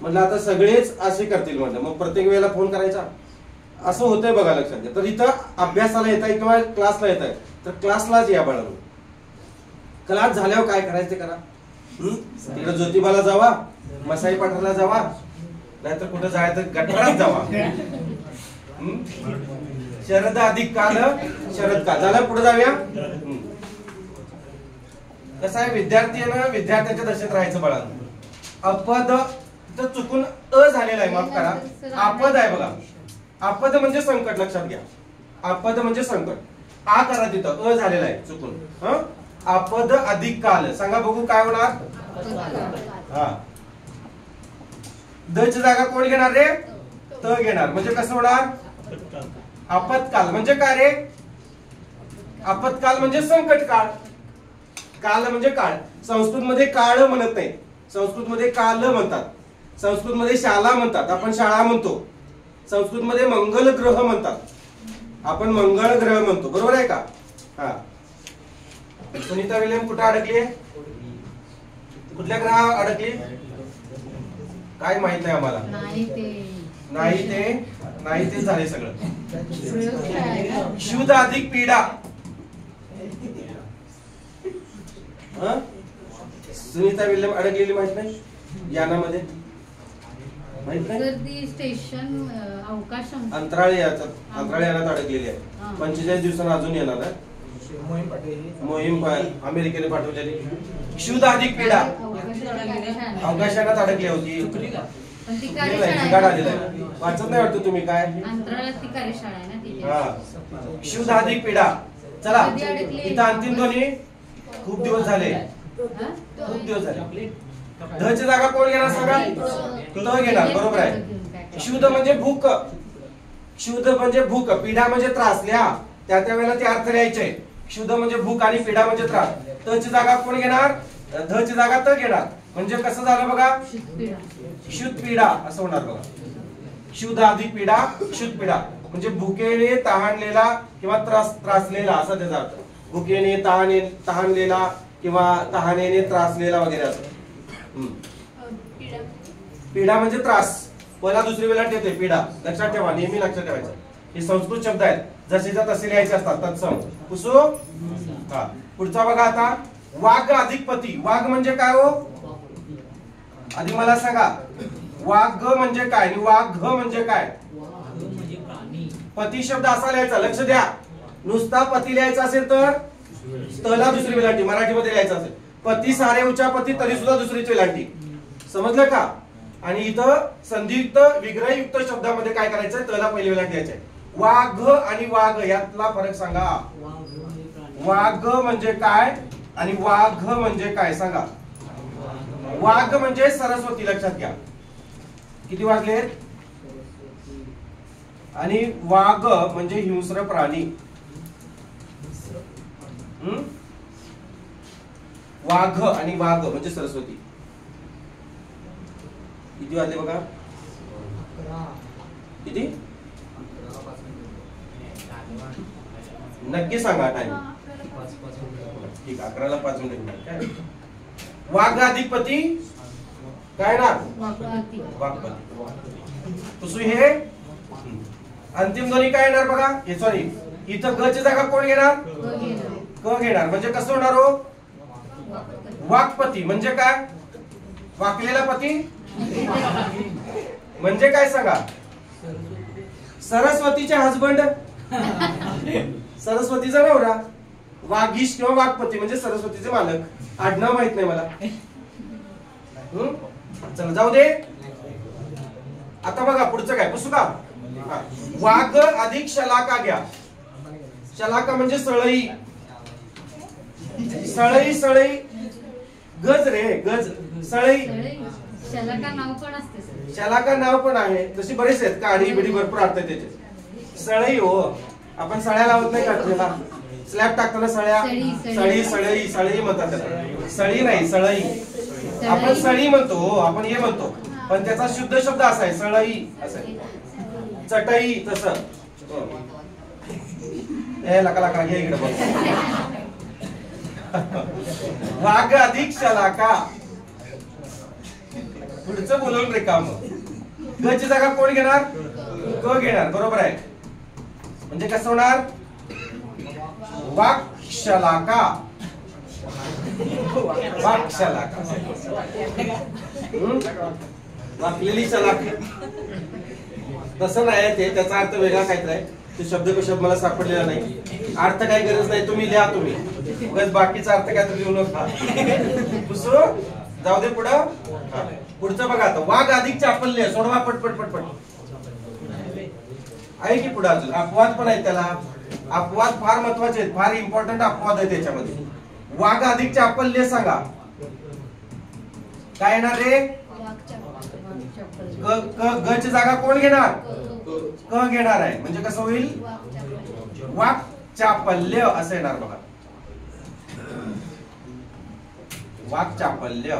म्हणलं आता सगळेच असे करतील म्हणलं, मग प्रत्येक वेळेला फोन करायचा असं होतंय बघा, लक्षात घ्या. तर इथं अभ्यासाला येत आहे किंवा क्लासला येत आहे तर क्लासलाच या बाळांनो. क्लास झाल्यावर काय करायचं ते करा. तिकडे ज्योतिबाला जावा, मसाई पाठाला जावा, नाहीतर कुठं जायचं गटारात जावा. शरद अधिक काल शरद काल झालं. पुढे जाऊया. कसं आहे, विद्यार्थ्यानं विद्यार्थ्यांच्या दशेत राहायचं बाळांनो. अपद तर चुकून अ झालेला आहे, माफ करा. आपद आहे बघा. आपद म्हणजे संकट, लक्षात घ्या. आपद म्हणजे संकट. आ करा तिथं, अ झालेला आहे चुकून. आपद अधिक काल सांगा बघू काय होणार. हा ध ची जागा कोण घेणार रे? त घेणार. म्हणजे कसं होणार? आपत्काल. म्हणजे काय रे? आपत्काल म्हणजे संकट काळ. काल म्हणजे काळ. संस्कृत मध्ये काळ म्हणत नाही, संस्कृत मध्ये काल म्हणतात. संस्कृत मध्ये शाला म्हणतात, आपण शाळा म्हणतो. संस्कृत मध्ये मंगल ग्रह म्हणतात, आपण मंगळ ग्रह म्हणतो. बरोबर आहे का? हा. सुनीता विल्यम कुठे अडकली? कुठल्या ग्रहावर अडकली? काय माहित नाही आम्हाला. नाही ते झाले सगळं. शुद्ध अधिक पीडा. सुनीता विल्यम अडकलेली माहित नाही यानामध्ये? माहित नाही. स्टेशन अवकाश अंतराळ यानात अडकलेली आहे. 45 दिवसांना अजून येणार आहे. मोहीम अमेरिकेने पाठवलेली. शुद्ध अधिक पीडा अवकाशात अडकली होती. वाचत नाही वाटतं तुम्ही काय? शुद्ध अधिक पीडा. चला इथं अंतिम ध्वनी. खूप दिवस झाले. ध ची जागा कोण घेणार सांगा? त घेणार. बरोबर आहे. शुद्ध म्हणजे भूक. शुद्ध म्हणजे भूक. पीडा म्हणजे त्रास. लिहा त्या वेळेला ते अर्थ लिहायचे. शुद्ध म्हणजे भूक आणि पीडा म्हणजे त्रास. त ची जागा कोण घेणार? ध ची जागा त घेणार. म्हणजे कसं झालं बघा? शुद्ध पीडा असं होणार बघा. शुद्ध अधिक पीडा, शुद्ध पीडा म्हणजे भुकेने तहानलेला किंवा त्रासलेला असा त्याचा अर्थ. भुकेने तहानलेला किंवा तहानेने त्रासलेला वगैरे असं. पीडा म्हणजे त्रास. पहिला दुसरी वेळा येते पीडा. लक्षात ठेवा, नेहमी लक्षात ठेवायचं. हे संस्कृत शब्द आहेत, जसेच्या तसे लिहायचे असतात. तत्सम कुसो. हा. पुढचा बघा आता. वाघ अधिक पती. वाघ म्हणजे काय हो? आधी मला सांगा, वाघ म्हणजे काय आणि वाघ म्हणजे काय? पती शब्द असा लिहायचा. लक्ष द्या. नुसता पती लिहायचा असेल तर तला दुसरी वेलांटी मराठीमध्ये लिहायचं असेल. पती सारे उच्चा पती तरी सुद्धा दुसरीच वेलांटी. समजलं का? आणि इथं संधियुक्त विग्रहयुक्त शब्दामध्ये काय करायचं? तला पहिली वेलांटी द्यायची. वाघ आणि वाघ यातला फरक सांगा. वाघ म्हणजे काय आणि वाघ म्हणजे काय सांगा? वाघ म्हणजे सरस्वती. लक्षात घ्या. किती वाजले? आणि वाघ म्हणजे हिंस्र प्राणी. वाघ आणि वाघ म्हणजे सरस्वती. किती वाजले बघा? किती? नक्की सांगा टाइम. ठीक, 11ला 5 मिनिट. वाघ अधिपती काय ना? वाघपती. हे अंतिम ध्वनी काय येणार बघा? हे सॉरी, इथं ग ची जागा कोण घेणार? क घेणार. म्हणजे कसं होणार हो? वाघपती म्हणजे काय? वाकलेला पती म्हणजे काय सांगा? सरस्वतीचे हजबंड. सरस्वतीचा नवरा. वागीश किंवा वाघपती म्हणजे सरस्वतीचे मालक. आडनाव माहित नाही मला. चला जाऊ दे. आता बघा पुढचं काय? पुसू का? वाघ अधिक शलाका घ्या. शलाका म्हणजे सळई. सळई सळई गज रे गज. सळई. शलाका नाव पण असते. शलाका नाव पण आहे. तशी बरेच आहेत. काढी बिडी भरपूर अर्थ आहेत त्याचे. सळई हो, आपण सळ्या लावत नाही काढलेला. स्लॅब टाकताना सळ्या. सळी सळई सळई म्हणतात त्याला. सळी नाही सळई. आपण सळी म्हणतो, आपण हे म्हणतो, पण त्याचा शुद्ध शब्द असा आहे सळई. असं चटई तसं. लका लका घे इकडे बघ. वाघ अधिक शलाका. पुढचं बोलून रिकाम. ग ची जागा कोण घेणार? क घेणार. बरोबर आहे. म्हणजे कसं होणार? वाघ शलाका. वाघ शलाका. वाकलेली शलाका. तसं नाही ते, त्याचा अर्थ वेगळा काहीतरी आहे. तो शब्द शब्द मला सापडलेला नाही. अर्थ काही गरज नाही, तुम्ही लिहा. तुम्ही उगाच बाकीचा अर्थ काय तर लिहू नका. दुसरं जाऊ दे पुढं. पुढचं बघा आता. वाघ अधिक चापल्य. सोडवा पटपट पटपट. आहे की पुढे अजून अपवाद पण आहेत त्याला. अपवाद फार महत्वाचे आहेत. फार इम्पॉर्टंट अपवाद आहे त्याच्यामध्ये. वाघ अधिक चापल्य सांगा काय येणार रे? ग ची जागा कोण घेणार? क घेणार आहे. म्हणजे कसं होईल? वाक चापल्य असं येणार बघा. वाक चापल्य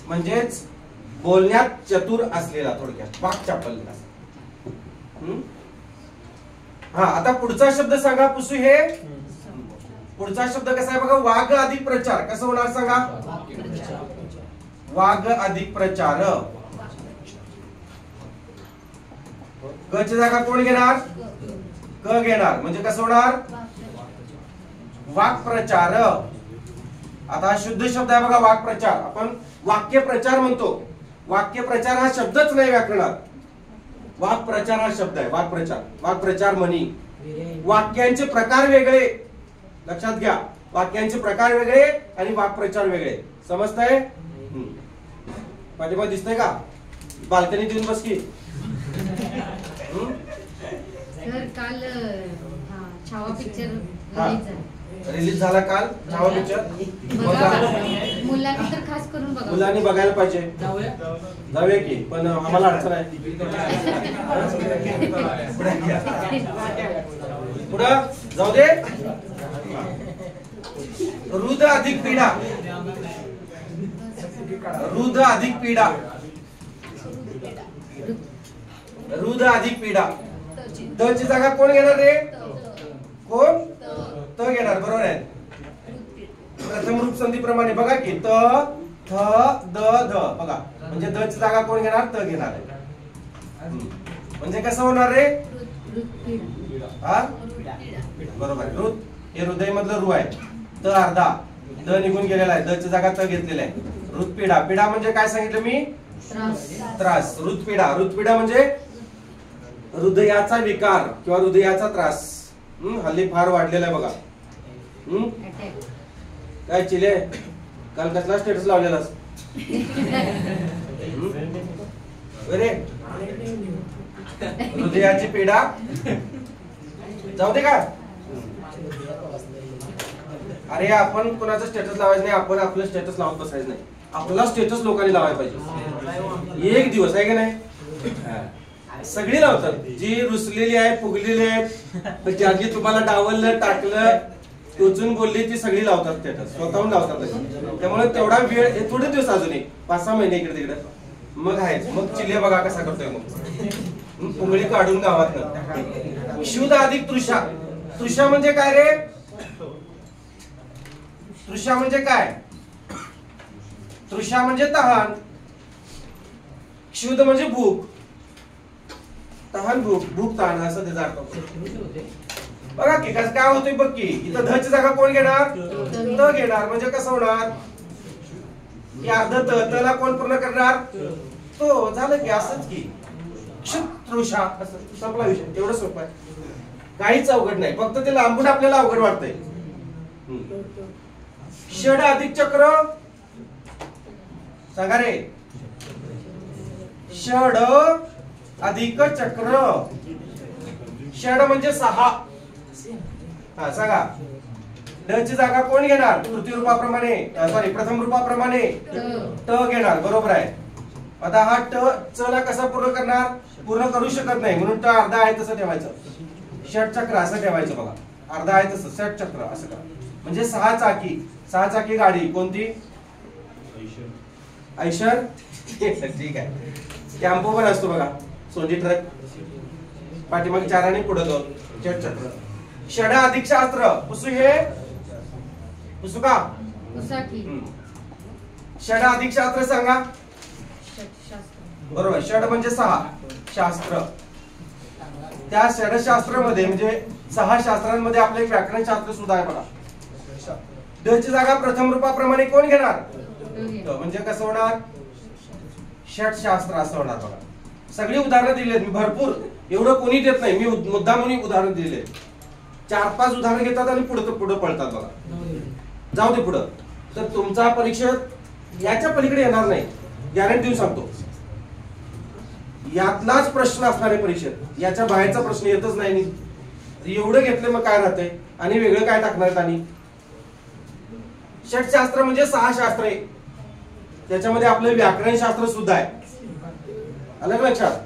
म्हणजेच बोलण्यात चतुर असलेला, थोडक्यात वाक चापल्य. हा, आता पुढचा शब्द सांगा पुसू. हे पुढचा शब्द कसा आहे बघा? वाग अधिक प्रचार. कसं होणार सांगा? वाग अधिक प्रचार. क ची जागा कोण घेणार? क घेणार. म्हणजे कसं होणार? वाक प्रचार. आता शुद्ध शब्द आहे बघा वाक प्रचार. आपण वाक्य प्रचार म्हणतो. वाक्य प्रचार हा शब्दच नाही व्याकरणात. वाक प्रचार हा शब्द आहे. वाक प्रचार, वाक प्रचार म्हणी. वाक्यांचे प्रकार वेगळे, लक्षात घ्या. वाक्यांचे प्रकार वेगळे आणि वाक प्रचार वेगळे. समजतंय? पाठीमागे दिसतंय का? बाल्कनीत येऊन बस की. सर काल छावा पिक्चर रिलीज झाला काल छावा पिक्चर. मुलांनी तर खास करून बघा. मुलांनी बघायला पाहिजे. जाऊया की, पण आम्हाला अडचण आहे. पुढं जाऊ दे. रुद अधिक पीडा. रुद अधिक पीडा. रुद अधिक पीडा. द ची जागा कोण घेणार रे? कोण? त घेणार. बरोबर आहे. प्रथम रूप संधी प्रमाणे बघा की त, थ, द, ध. बघा म्हणजे द ची जागा कोण घेणार? त घेणार आहे. म्हणजे कसं होणार रे? हा, बरोबर आहे. रुद हे हृदय मधलं रू आहे. त अर्धा, द निघून गेलेला आहे. द ची जागा त घेतलेला आहे. हृदपीडा. पीडा म्हणजे काय सांगितलं मी? त्रास. हृदपीडा. हृदपीडा म्हणजे हृदयाचा विकार किंवा हृदयाचा त्रास. हल्ली फार वाढलेला आहे बघा. काय चिले, काल कसला स्टेटस लावलेलास? अरे हृदयाची पीडा जाऊ दे का? अरे आपण कोणाचं स्टेटस लावायचं नाही. आपण आपलं स्टेटस लावत बसायचं नाही. आपला स्टेटस लोकांनी लावायला पाहिजे. एक दिवस आहे का नाही? सगळी लावतात. जी रुसलेली आहे, फुगलेली आहे, ज्यांनी तुम्हाला डावललं, टाकलं, टोचून बोलली, ती सगळी लावतात स्टेटस. स्वतःहून लावतात. त्यामुळे तेवढा वेळ, थोडे दिवस अजून एक 5-6 महिने इकडे तिकडे मग आहे. मग चिले बघा कसा करतोय. मग पुंगळी काढून गावात. क्षुध अधिक तृषा. तृषा म्हणजे काय रे? तृषा म्हणजे काय? तृषा म्हणजे तहान. क्षुध म्हणजे भूक. तहान, भूक, भूक तहान असं त्याचा अर्थ. बघा की कसं काय होतंय बघ की. इथं ध ची जागा कोण घेणार? त घेणार. म्हणजे कसं होणार? की अर्ध त ला कोण पूर्ण करणार? तो. झालं की असंच की. क्षुतृषा असं संपला विषय. एवढं सोपं आहे. काहीच अवघड नाही. फक्त ते लांबून आपल्याला अवघड वाटतंय. षड अधिक चक्र सांगा रे. षड अधिक चक्र. षड म्हणजे 6. हा सांगा. ड ची जागा कोण घेणार? तृतीय रूपाप्रमाणे, सॉरी प्रथम रूपाप्रमाणे ट घेणार. बरोबर आहे. आता हा ट च ला कसा पूर्ण करणार? पूर्ण करू शकत नाही म्हणून ट अर्धा आहे तसं ठेवायचं. षट चक्र असं ठेवायचं बघा. अर्धा आहे तसं षट चक्र असं करा. म्हणजे 6 चाकी. 6 चाकी गाडी कोणती? ऐशर. ठीक आहे. टेम्पो पण असतो बघा. Sunjae truck. पाठीमागे 4 आणि पुढे 2. षट चक्र. षड अधिक शास्त्र. पुसू हे पुसू का? षड अधिक शास्त्र सांगा. बरोबर. षड म्हणजे 6 शास्त्र. त्या षडशास्त्र मध्ये म्हणजे 6 शास्त्रांमध्ये आपलं एक व्याकरण शास्त्र सुद्धा आहे बघा. ड ची जागा प्रथम रूपाप्रमाणे कोण घेणार? म्हणजे कसं होणार? षटशास्त्र असं होणार बघा. सगळी उदाहरणं दिली आहेत मी भरपूर. एवढं कोणी देत नाही. मी मुद्दामून उदाहरण दिले. 4-5 उदाहरण घेतात आणि पुढे पळतात बघा. जाऊ दे पुढं. तर तुमचा परीक्षेत याच्या पलीकडे येणार नाही. गॅरंटी देऊन सांगतो. यातलाच प्रश्न असणार आहे परीक्षेत. याच्या बाहेरचा प्रश्न येतच नाही. एवढं घेतलं मग काय राहतंय? आणि वेगळं काय टाकणार? आणि षटशास्त्र म्हणजे 6 शास्त्रे. त्याच्यामध्ये आपलं व्याकरण शास्त्र सुद्धा आहे. आलं का लक्षात?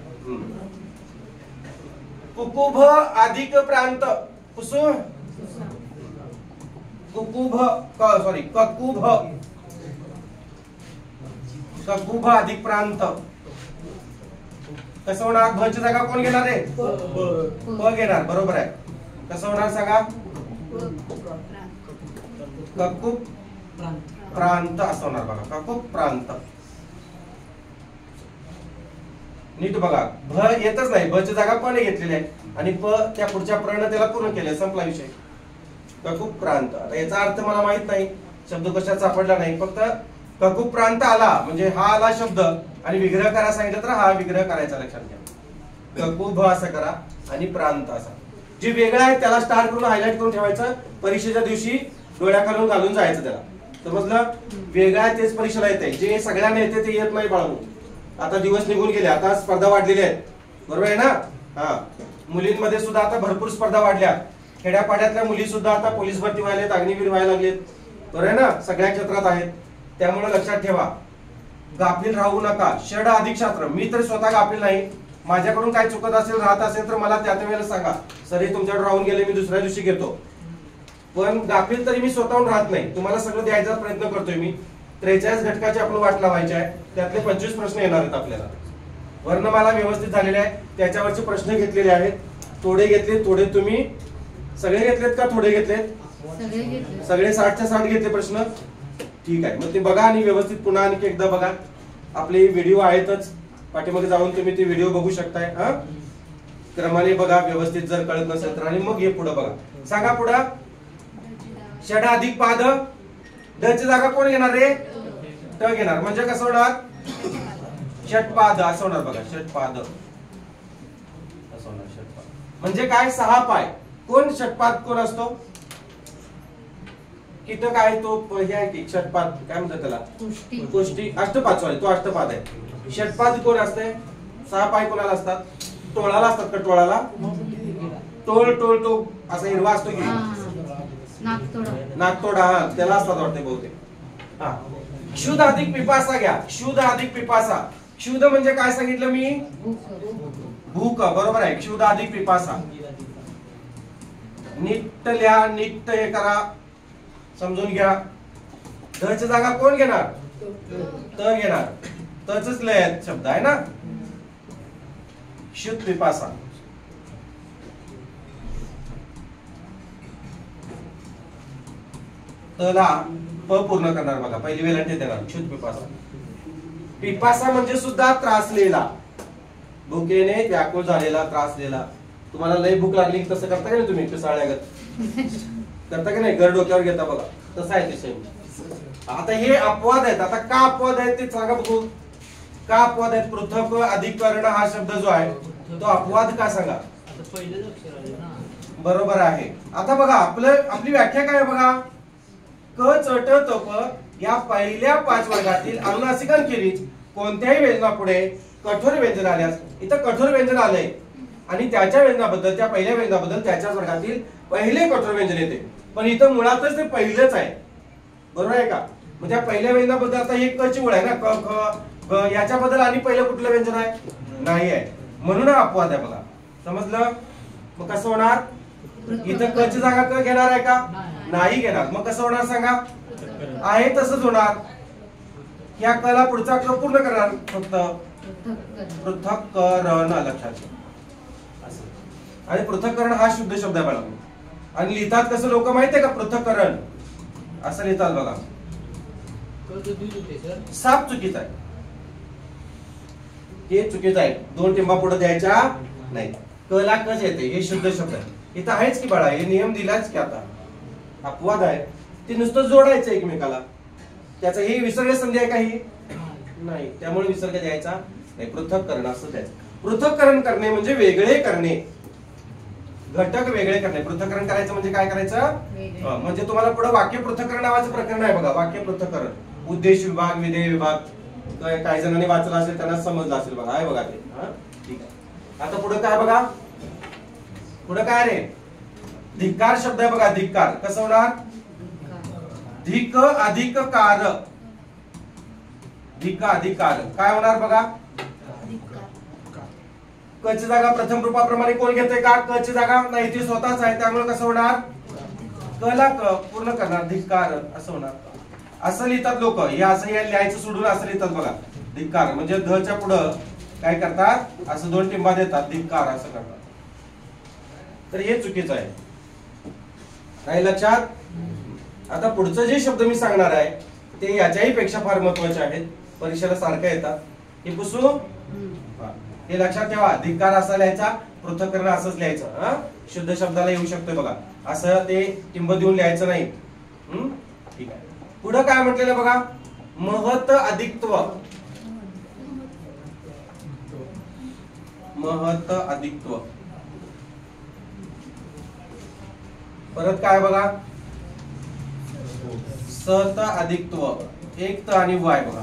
कुकुभ अधिक प्रांत, कुसुम कुकुभ सॉरी ककुभ, ककुभ अधिक प्रांत कसं होणार? भ ची जागा कोण घेणार आहे? प घेणार. बरोबर आहे. कसं होणार सांगा? ककुब प्रांत असं होणार बघा. ककुब प्रांत. नीट बघा, भ येतच नाही, भ ची जागा प ने घेतलेली आहे आणि प त्या पुढच्या प्रण त्याला पूर्ण केले, संपला विषय. ककुब प्रांत. आता याचा अर्थ मला माहित नाही, शब्द कशात सापडला नाही, फक्त ककुब प्रांत आला म्हणजे हा आला शब्द आणि विग्रह करा सांगितलं तर हा विग्रह करायचा. लक्षात घ्या. ककुब असं करा आणि प्रांत असा. जे वेगळं आहे त्याला स्टार करून हायलाइट करून ठेवायचं. परीक्षेच्या दिवशी डोळ्याखालून घालून जायचं त्याला. समजलं? वेगळं आहे तेच परीक्षेला येते. जे सगळ्यांना येते ते येत नाही बाळांनो. आता दिवस निघून गेले, आता स्पर्धा वाढलेल्या आहेत. बरोबर आहे ना? हा. मुलींमध्ये सुद्धा आता भरपूर स्पर्धा वाढल्या. खेड्यापाड्यातल्या मुली सुद्धा आता पोलीस भरती व्हायलेत, अग्निवीर व्हायला लागलेत. बरोबर आहे ना? सगळ्या क्षेत्रात आहेत. त्यामुळे लक्षात ठेवा, गाफील राहू नका. षड अधिक शास्त्र. मी तर स्वतः गाफील नाही. माझ्याकडून काय चुकत असेल, राहत असेल तर मला त्या वेळेला सांगा. सर हे तुमच्याकडे राहून गेले, मी दुसऱ्या दिवशी घेतो. पण गाफील तरी मी स्वतःहून राहत नाही. तुम्हाला सगळं द्यायचा प्रयत्न करतोय मी. 43 घटकाची आपण वाट लावायची आहे. त्यातले 25 प्रश्न येणार आहेत आपल्याला. वर्णमाला व्यवस्थित झालेले आहे, त्याच्यावरचे प्रश्न घेतलेले आहेत. थोडे घेतले, थोडे तुम्ही सगळे घेतलेत का थोडे घेतलेत? सगळे 60च्या 60 घेतले प्रश्न. ठीक आहे, मग ते बघा आणि व्यवस्थित पुन्हा आणखी एकदा बघा. आपले व्हिडिओ आहेतच, पाठीमागे जाऊन तुम्ही ते व्हिडिओ बघू शकताय. हा, क्रमाने बघा व्यवस्थित, जर कळत नसेल तर. आणि मग हे पुढे बघा. सांगा पुढे. षड अधिक पाद. ड ची जागा कोण घेणार रे? ट घेणार. म्हणजे कसं होणार? षटपाद असं होणार बघा. षटपाद असं होणार. षटपाद म्हणजे काय? 6 पाय. कोण षटपाद कोण असतो? कीटक आहे तो हे आहे की षटपाद, काय म्हणतात त्याला? गोष्टी. अष्टपाद, सॉरी, तो अष्टपाद आहे. षटपाद कोण असते? 6 पाय कोणाला असतात? टोळाला असतात का? टोळाला टोळ टोळ तो असा हिरवा असतो की नागतोडा, हा त्याला असतात वाटते बहुतेक. हा. क्षुध अधिक पिपासा घ्या. क्षुध अधिक पिपासा. क्षुध म्हणजे काय सांगितलं मी? भूक. बरोबर आहे. क्षुध अधिक पिपासा. नीट लिहा, नीट हे करा, समजून घ्या. ध ची जागा कोण घेणार? त घेणार. तच लय शब्द आहे ना. क्षुध पिपासा. तला प पूर्ण करणार बघा. पहिली वेलांटी देणार. क्षुध पिपासा. पिपासा म्हणजे सुद्धा त्रासलेला, भुकेने व्याकुळ झालेला, त्रासलेला. तुम्हाला लय भूक लागली तसं करता का नाही तुम्ही? पिसाळ्यागत करता का नाही? घर डोक्यावर घेता बघा, तसं आहे ते सेम. आता हे अपवाद आहेत. आता का अपवाद आहेत ते सांगा बघू. का अपवाद आहेत? पृथक अधिकरण हा शब्द जो आहे तो अपवाद का सांगा. बरोबर आहे. आता बघा आपली व्याख्या काय बघा. क चट तप या पहिल्या 5 वर्गातील अनुनासिकांखेरीज कोणत्याही व्यंजनापुढे कठोर व्यंजन आल्यास, इथं कठोर व्यंजन आलंय आणि त्याच्या व्यंजनाबद्दल, त्या पहिल्या व्यंजनाबद्दल त्याच्याच वर्गातील पहिले कठोर व्यंजन येते. पण इथं मुळातच ते पहिलेच आहे. बरोबर आहे का? मग त्या पहिल्या व्यंजनाबद्दल आता हे क ची ओळ आहे ना, क ख ग, याच्याबद्दल आणि पहिलं कुठलं व्यंजन आहे? नाही आहे. म्हणून अपवाद आहे बघा. समजलं? मग कसं होणार? इथं क ची जागा क घेणार आहे का? नाही घेणार. मग कसं होणार सांगा? आहे तसंच होणार. या कला पुढचा अक्षर पूर्ण करणार फक्त. पृथक्करण. लक्षात घ्या. आणि पृथक्करण हा शुद्ध शब्द आहे बाळा. आणि लिहितात कसं लोक माहितीये का? पृथक्करण असं लिहितात बघा. साप चुकीचा आहे. हे चुकीचं आहे. 2 टिंबा पुढे द्यायच्या नाही. कला कच येते. हे शुद्ध शब्द आहे. इथं आहेच की बाळा, हे नियम दिलाच की. आता अपवाद आहे ते नुसतं जोडायचं एकमेकाला. त्याचं हे विसर्ग संधी आहे काही नाही, त्यामुळे विसर्ग द्यायचा नाही. पृथक्करण असं द्यायचं. पृथक्करण करणे म्हणजे वेगळे करणे, घटक वेगळे करणे. पृथक्करण करायचं म्हणजे काय करायचं? म्हणजे तुम्हाला पुढे वाक्य पृथक्करण नावाचं प्रकरण आहे बघा. वाक्य पृथक्करण, उद्देश विभाग, विधेय विभाग. काही जणांनी वाचलं असेल, त्यांना समजलं असेल बघा. आहे बघा ते. ठीक आहे. आता पुढे काय बघा. पुढे काय रे? धिक्कार शब्द आहे बघा. धिक्कार कसं होणार? धिक अधिक कार. धिकार काय होणार बघा, क ची जागा प्रथम रूपाप्रमाणे कोण घेतोय का, क ची जागा नाही ती स्वतःच आहे, त्यामुळे कसं होणार, क ला क पूर्ण करणार धिकार असं होणार. असं लिहितात लोक, हे असं लिहायचं सोडून असं लिहितात बघा धिकार, म्हणजे ध च्या पुढं काय करतात, असं दोन टिंबा देतात, धिकार असं करतात. तर हे चुकीचं आहे, काही लक्षात. आता पुढचं जे शब्द मी सांगणार आहे ते याच्याही पेक्षा फार महत्वाचे आहेत, परीक्षेला सारखे येतात. हे पुसू, हे लक्षात ठेवा. धिक्कार असा लिहायचा, पृथक्करण असंच लिहायचं. शुद्ध शब्दाला येऊ शकतोय बघा, असं ते टिंब देऊन लिहायचं नाही. ठीक आहे. पुढं काय म्हटलेलं बघा, महत अधिकत्व. महत अधिकत्व. परत काय बघा, सत अधिकत्व, एक त आणि वाय बघा.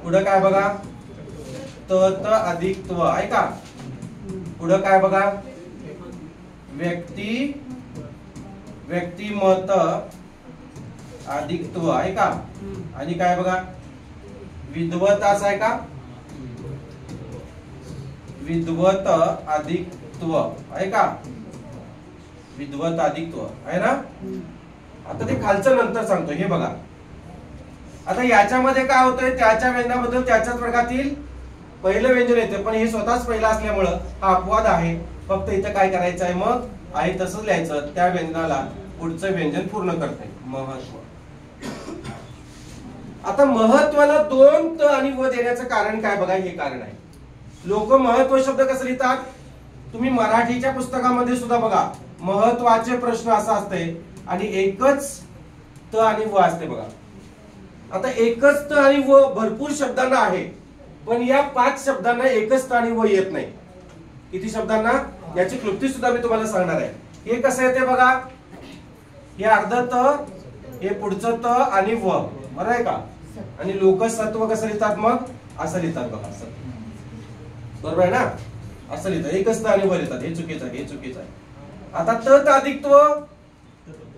पुढं काय बघा, तत अधिकत्व आहे का. पुढं काय बघा, व्यक्तिमत अधिकत्व आहे का. आणि काय बघा, विद्वत असं आहे का, विद्वत अधिकत्व आहे का, विद्वत अधिकत्व आहे ना. आता ते खालचं नंतर सांगतो, हे बघा. आता याच्यामध्ये काय होतंय, त्याच्या व्यंजनाबद्दल त्याच्याच वर्गातील पहिलं व्यंजन येते, पण हे स्वतःच पहिलं असल्यामुळं हा अपवाद आहे. फक्त इथं काय करायचं आहे, मग आहे तसंच लिहायचं, त्या व्यंजनाला पुढचं व्यंजन पूर्ण करते. महत्व. आता महत्वाला दोन त आणि व देण्याचं कारण काय बघा, हे कारण आहे. लोक महत्व शब्द कसं लिहितात, तुम्ही मराठीच्या पुस्तकामध्ये सुद्धा बघा, महत्वाचे प्रश्न असा असते आणि एकच त आणि व असते बघा. आता एकच त आणि व भरपूर शब्दांना आहे, पण या 5 शब्दांना एकच त आणि व येत नाही. किती शब्दांना, याची क्लुप्ती सुद्धा मी तुम्हाला सांगणार आहे. हे कसं येते बघा, हे अर्ध त, हे पुढचं त आणि व, बरं आहे का. आणि लोक सत्व कसं लिहितात, मग असं लिहितात बघा, असं. बरोबर आहे ना, असं लिहितात, एकच त आणि व लिहितात. हे चुकीचं आहे, हे चुकीचं आहे. आता तत अधिकत्व,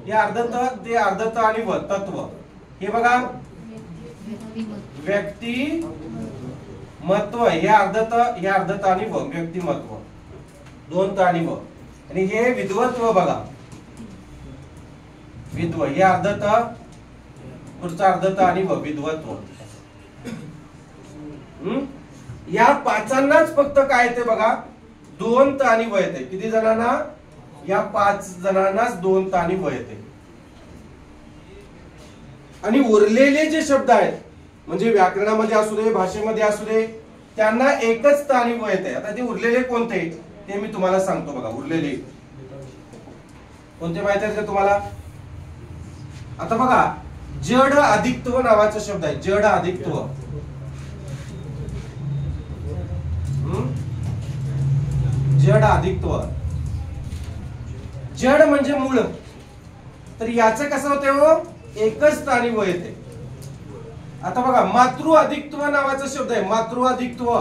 हे अर्ध त, ते अर्ध त आणि व तत्व. हे बघा, व्यक्तिमत्व, हे अर्ध त, हे अर्ध त आणि व, व्यक्तिमत्व दोन त आणि व. आणि हे विद्वत्व बघा, विद्व, हे अर्ध त, पुढचा अर्ध त आणि व, विद्वत्व. या 5नाच फक्त काय येते बघा, दोन त आणि व येते. किती जणांना, या 5 जणांनाच दोन त आणि व येते. आणि उरलेले जे शब्द आहेत, म्हणजे व्याकरणामध्ये असू दे, भाषेमध्ये असू दे, त्यांना एकच त आणि व येते. आता ते उरलेले कोणते ते मी तुम्हाला सांगतो बघा. उरलेले कोणते माहिती आहे का तुम्हाला. आता बघा, जड अधिकत्व नावाचा शब्द आहे, जड अधिकत्व. जड अधिकत्व, जड म्हणजे मूळ. तर याचं कसं होते हो, एकच त आणि व येते. आता बघा, मातृ अधिकत्व नावाचा शब्द आहे, मातृ अधिकत्व.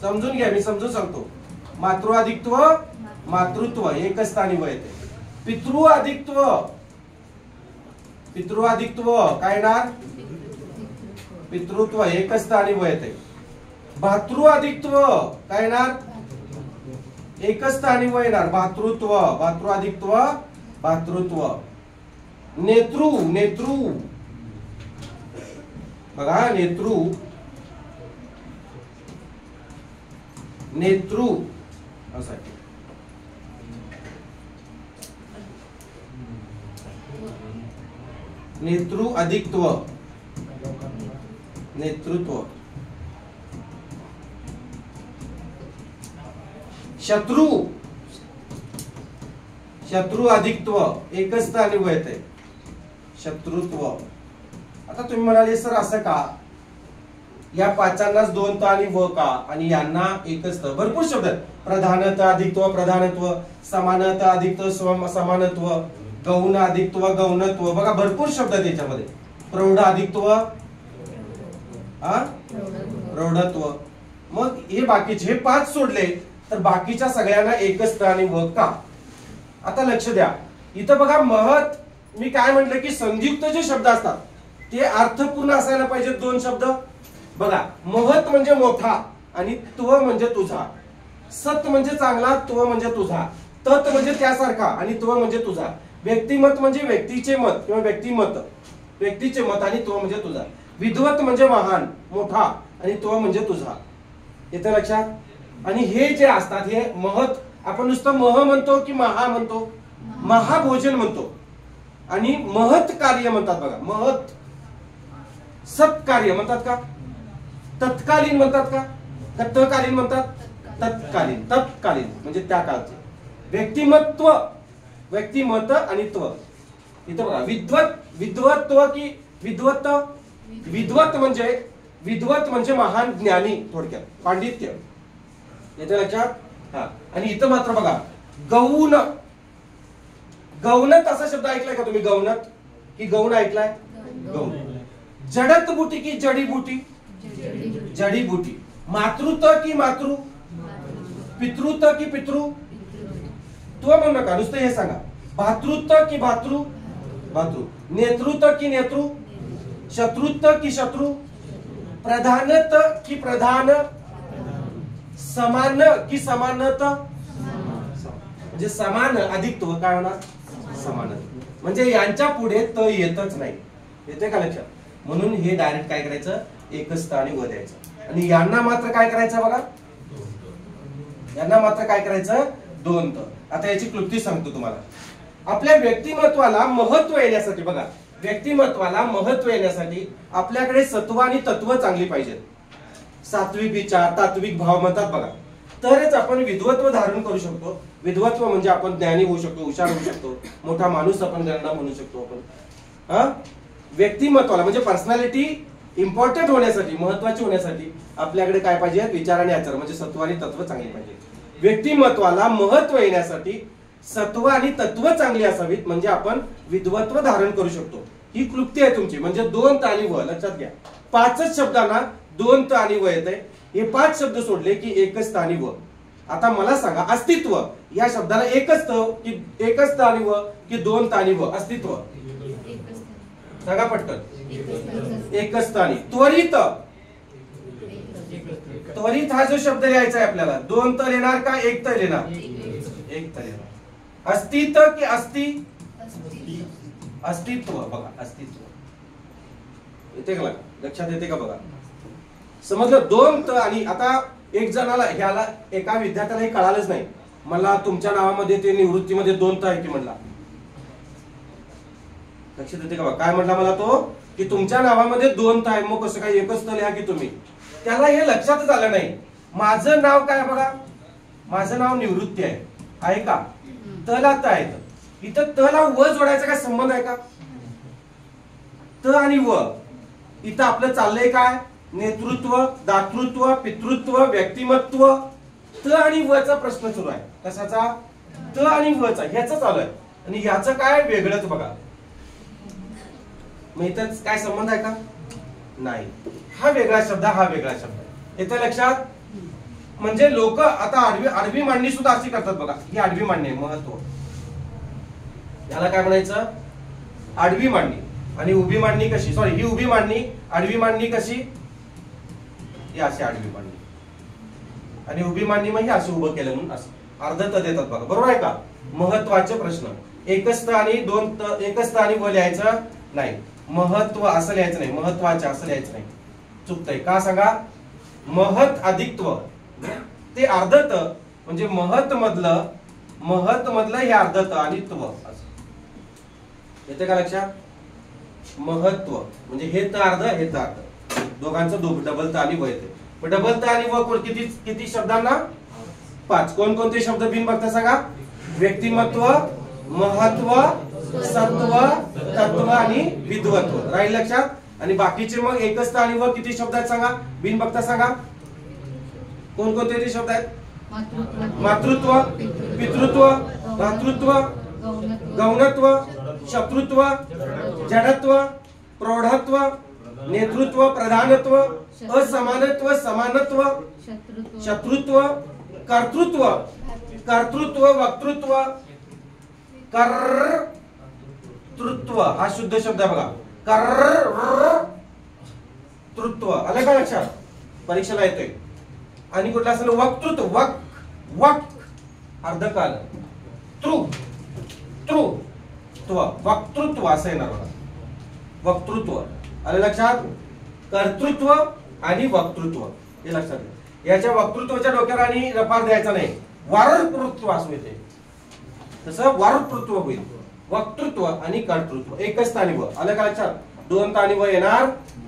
समजून घ्या, मी समजून सांगतो. मातृ अधिकत्व, मातृत्व, एकच त आणि व येते. पितृ अधिकत्व, पितृ अधिकत्व काय येणार, पितृत्व, एकच त आणि व येते. भातृ अधिकत्व काय येणार, एकच त आणि व येणार, भातृत्व, भातृ अधिकत्व, भातृत्व. नेतृ, नेतृ बघा, नेतृ, नेतृ असं आहे. नेतृ अधिकत्व, नेतृत्व. शत्रु, शत्रु अधिकत्व, एकच त आणि व येते, शत्रुत्व. आता तुम्ही म्हणाले सर असं का, या 5नाच दोन त आणि व का, आणि यांना एकच त. भरपूर शब्द आहेत. प्रधानत अधिकत्व, प्रधानत्व, समानत अधिकत्व, समानत्व, गौण अधिकत्व, गौणत्व. बघा, भरपूर शब्द आहेत याच्यामध्ये. प्रौढ अधिकत्व, प्रौढत्व. मग हे बाकीचे, हे 5 सोडले तर बाकीच्या सगळ्यांना एकच त आणि व का. आता लक्ष द्या, इथं बघा, महत, मी काय म्हटलं की संयुक्त जे शब्द असतात ते अर्थपूर्ण असायला पाहिजेत. दोन शब्द बघा, महत म्हणजे मोठा आणि त्व म्हणजे तुझा, सत म्हणजे चांगला, त्व म्हणजे तुझा, तत म्हणजे त्यासारखा आणि त्व म्हणजे तुझा, व्यक्तिमत म्हणजे व्यक्तीचे मत किंवा व्यक्तिमत, व्यक्तीचे मत आणि त्व म्हणजे तुझा, विद्वत म्हणजे महान मोठा आणि त्व म्हणजे तुझा. येतं लक्षात? आणि हे जे असतात हे महत, आपण नुसतं मह म्हणतो की महा म्हणतो? महाभोजन म्हणतो. आणि महत कार्य म्हणतात बघा, महत. सत्कार्य म्हणतात का? तत्कालीन म्हणतात का? तत्कालीन म्हणतात? तत्कालीन. तत्कालीन म्हणजे त्या काळचे. व्यक्तिमत्व, व्यक्तिमत आणि त्व. इथं बघा, विद्वत, विद्वत्व की विद्वत? विद्वत म्हणजे महान ज्ञानी, थोडक्यात पांडित्य. याच्या लक्षात? हा. आणि इथं मात्र बघा, गौण. गौणत असा शब्द ऐकलाय का तुम्ही? गौणत की गौण ऐकलाय? गौण. जडत बुटी की जडीबुटी? जडीबुटी. मातृत्व की मातृ? पितृत्व की पितृ? तू म्हणू नका, नुसतं हे सांगा. भातृत्व की भातृ? भातृ. नेतृत्व की नेतृ? शत्रुत्व की शत्रू? प्रधानत की प्रधान? समान की समानत? म्हणजे समान अधिकत्व काय होणार? समान. म्हणजे यांच्या पुढे त येतच नाही. येते का लक्षात? म्हणून हे डायरेक्ट काय करायचं? एकच त आणि व द्यायचं. आणि यांना मात्र काय करायचं बघा, यांना मात्र काय करायचं? दोन त. आता याची क्लुप्ती सांगतो तुम्हाला. आपल्या व्यक्तिमत्वाला महत्व येण्यासाठी बघा, व्यक्तिमत्वाला महत्व येण्यासाठी आपल्याकडे सत्व आणि तत्व चांगली पाहिजेत. सात्विक विचार, तात्विक भाव म्हणतात बघा, तरच आपण विद्वत्व धारण करू शकतो. विद्वत्व म्हणजे आपण ज्ञानी होऊ शकतो, हुशार होऊ शकतो, मोठा माणूस आपण गणना म्हणू शकतो आपण. हा, व्यक्तिमत्वाला म्हणजे पर्सनॅलिटी इम्पॉर्टंट होण्यासाठी, महत्वाची होण्यासाठी आपल्याकडे काय पाहिजे? विचार आणि आचार म्हणजे सत्व आणि तत्व चांगली पाहिजे. व्यक्तिमत्वाला महत्व येण्यासाठी सत्व आणि तत्व चांगली असावीत म्हणजे आपण विद्वत्व धारण करू शकतो. ही क्लुप्ती आहे तुमची. म्हणजे दोन त आणि व लक्षात घ्या. पाचच शब्दांना दोन त आणि व येते. हे 5 शब्द सोडले की एकच त आणि व. आता मला सांगा, अस्तित्व या शब्दाला एकच त आणि व की दोन त आणि व? अस्तित्व सांगा पटकन. एकच त आणि. त्वरित, त्वरित हा जो शब्द लिहायचा आहे आपल्याला, दोन त लिहिणार का एक त लिहिणार? एक त लिहिणार. अस्तित्व की अस्ति? अस्तित्व. बघा, अस्तित्व येते का? लक्षात येते का? बघा, समजलं? दोन त आणि. आता एक जणाला, ह्याला एका विद्यार्थ्याला हे कळालंच नाही. मला तुमच्या नावामध्ये ते निवृत्तीमध्ये दोन त आहे की म्हणला. लक्षात येते का? काय म्हणला मला तो? की तुमच्या नावामध्ये दोन त आहे, मग कसं काय एकच त लिहा की तुम्ही? त्याला हे लक्षातच आलं नाही. माझं नाव काय बघा, माझं नाव निवृत्ती आहे का? तला त आहे. इथं तला व जोडायचा काय संबंध आहे का? त आणि व. इथं आपलं चाललंय काय? नेतृत्व, दातृत्व, पितृत्व, व्यक्तिमत्व. त आणि व चा प्रश्न सुरू आहे. कशाचा? त आणि व चा. ह्याच चालू आहे. आणि ह्याचं काय वेगळंच बघा. मग इथं काय संबंध आहे का? नाही. हा वेगळा शब्द, हा वेगळा शब्द. येतं लक्षात? म्हणजे लोक आता आडवी मांडणी सुद्धा अशी करतात बघा. ही आडवी मांडणी आहे. महत्व याला काय म्हणायचं? आडवी मांडणी. आणि उभी मांडणी कशी? सॉरी, ही उभी मांडणी. आडवी मांडणी कशी? ही अशी आडवी मांडणी. आणि उभी मांडणी म्हणजे अशी उभं केलं म्हणून असं अर्ध त देतात बघा. बरोबर आहे का? महत्वाचे प्रश्न. एकच त आणि दोन त, एकच त आणि व लिहायचं नाही. महत्व असं लिहायचं नाही. महत्वाचे असं लिहायचं नाही. चुकतंय का सांगा? महत अधिकत्व ते अर्ध त म्हणजे महत मधलं हे अर्ध त आणि त्व असं. येते का लक्षात? महत्व म्हणजे हे त अर्ध, हे त अर्ध, दोघांचं डबल त आणि व येते. डबल त आणि व किती शब्दांना? 5. कोणकोणते शब्द बिनबघता सांगा? व्यक्तिमत्व, महत्व, सत्व, तत्व आणि विद्वत्व. राहील लक्षात? आणि बाकीचे मग एकच त आणि व किती शब्द आहेत सांगा? बिनबघता सांगा. कोणकोणते शब्द आहेत? मातृत्व, पितृत्व, भातृत्व, गौणत्व, शत्रुत्व, जडत्व, प्रौढत्व, नेतृत्व, प्रधानत्व, असमानत्व, समानत्व, शत्रुत्व, कर्तृत्व, वक्तृत्व, कर्तृत्व. हा शुद्ध शब्द आहे बघा. कर्तृत्व वक्तृत्व, आलं का लक्षात? परीक्षेला येतोय. आणि कुठला असेल वक्तृत्व, वक वक अर्धकाल, तृ तृ त्व, वक्तृत्व असं येणार बघा. वक्तृत्व आलं लक्षात? कर्तृत्व आणि वक्तृत्व हे लक्षात घ्या. याच्या वक्तृत्वाच्या डोक्यावर आणि रपार द्यायचा नाही, वारतृत्व असं येते, तसं वारतृत्व होईल. वक्तृत्व आणि कर्तृत्व एकच तानी व, आलं का लक्षात? दोन तानी व येणार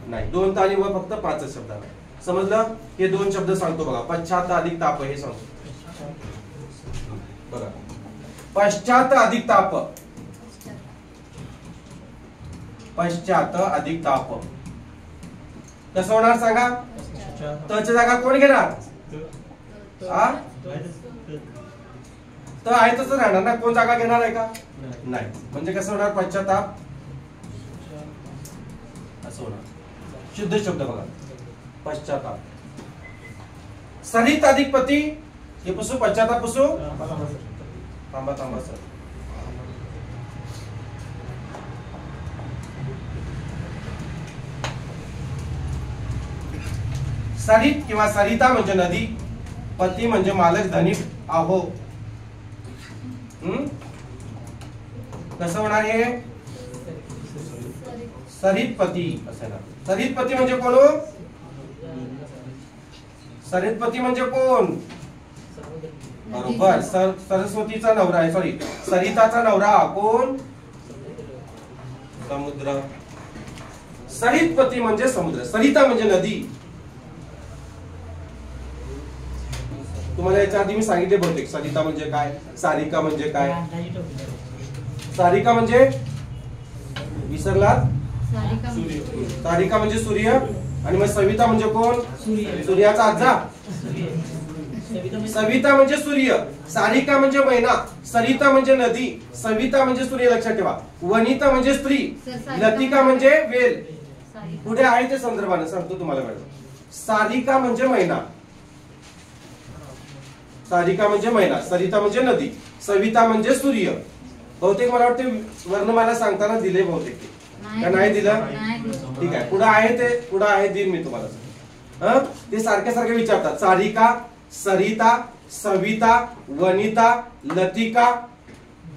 नाही, दोन तानी व फक्त 5 शब्द. समजलं? हे 2 शब्द सांगतो बघा. पश्चात अधिक ताप हे सांगतो बघा. पश्चात अधिक ताप, पश्चात अधिक ताप कसं होणार सांगा? तच्या जागा कोण घेणार? त आहे तसं राहणार ना, कोण जागा घेणार आहे का? नाही. म्हणजे कसं होणार? पश्चाताप असं होणार. शुद्ध शब्द बघा, पश्चाताप. सरित अधिक पती हे पुसू, पश्चाताप पुसू. थांबा थांबा सर. सरित किंवा सरिता म्हणजे नदी, पती म्हणजे मालक, धनी आहो. कसं होणार हे? सरितपती असं ना. सरितपती म्हणजे कोण? सरितपती म्हणजे कोण? बरोबर, सरस्वतीचा नवरा आहे. सॉरी, सरिताचा नवरा कोण? समुद्र. सरितपती म्हणजे समुद्र, सरिता म्हणजे नदी. तुम्हाला याच्या आधी मी सांगितले बहुतेक सरिता म्हणजे काय, सारिका म्हणजे काय. सारिका म्हणजे विसरलात? सारिका म्हणजे सूर्य. आणि मग सविता म्हणजे कोण? सूर्याचा आजा. सविता म्हणजे सूर्य, सारिका म्हणजे महिना, सरिता म्हणजे नदी, सविता म्हणजे सूर्य. लक्षात ठेवा. वनिता म्हणजे स्त्री, लतिका म्हणजे वेल. पुढे आहे ते संदर्भाने सांगतो तुम्हाला मॅडम. सारिका म्हणजे महिना, सारिका म्हणजे महिना, सरिता म्हणजे नदी, सविता म्हणजे सूर्य. बहुतेक मला वाटते वर्णमाला सांगताना दिले बहुतेक, का नाही दिलं? ठीक आहे. पुढे आहे ते, पुढे आहे दिन मी तुम्हाला. ते सारखे सारखे विचारतात. सारिका, सरिता, सविता, वनिता, लतिका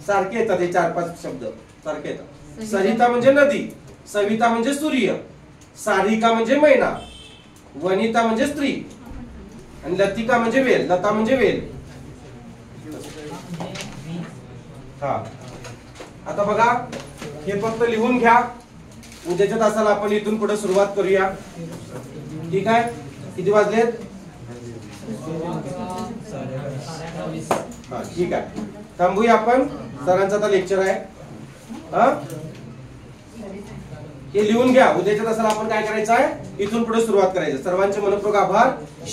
सारखे येतात. हे 4-5 शब्द सारखे येतात. सरिता म्हणजे नदी, सविता म्हणजे सूर्य, सारिका म्हणजे महिना, वनिता म्हणजे स्त्री आणि लतिका म्हणजे वेल, लता म्हणजे वेल. हा, आता बघा हे फक्त लिहून घ्या. उद्याच्या तासाला आपण इथून पुढे सुरुवात करूया. ठीक आहे? किती वाजलेत? हा, ठीक आहे. थांबूया आपण. सरांचं आता लेक्चर आहे. हे लिहून घ्या. उद्याच्या तासाला आपण काय करायचं आहे, इथून पुढे सुरुवात करायचं. सर्वांचे मनपूर्वक आभार.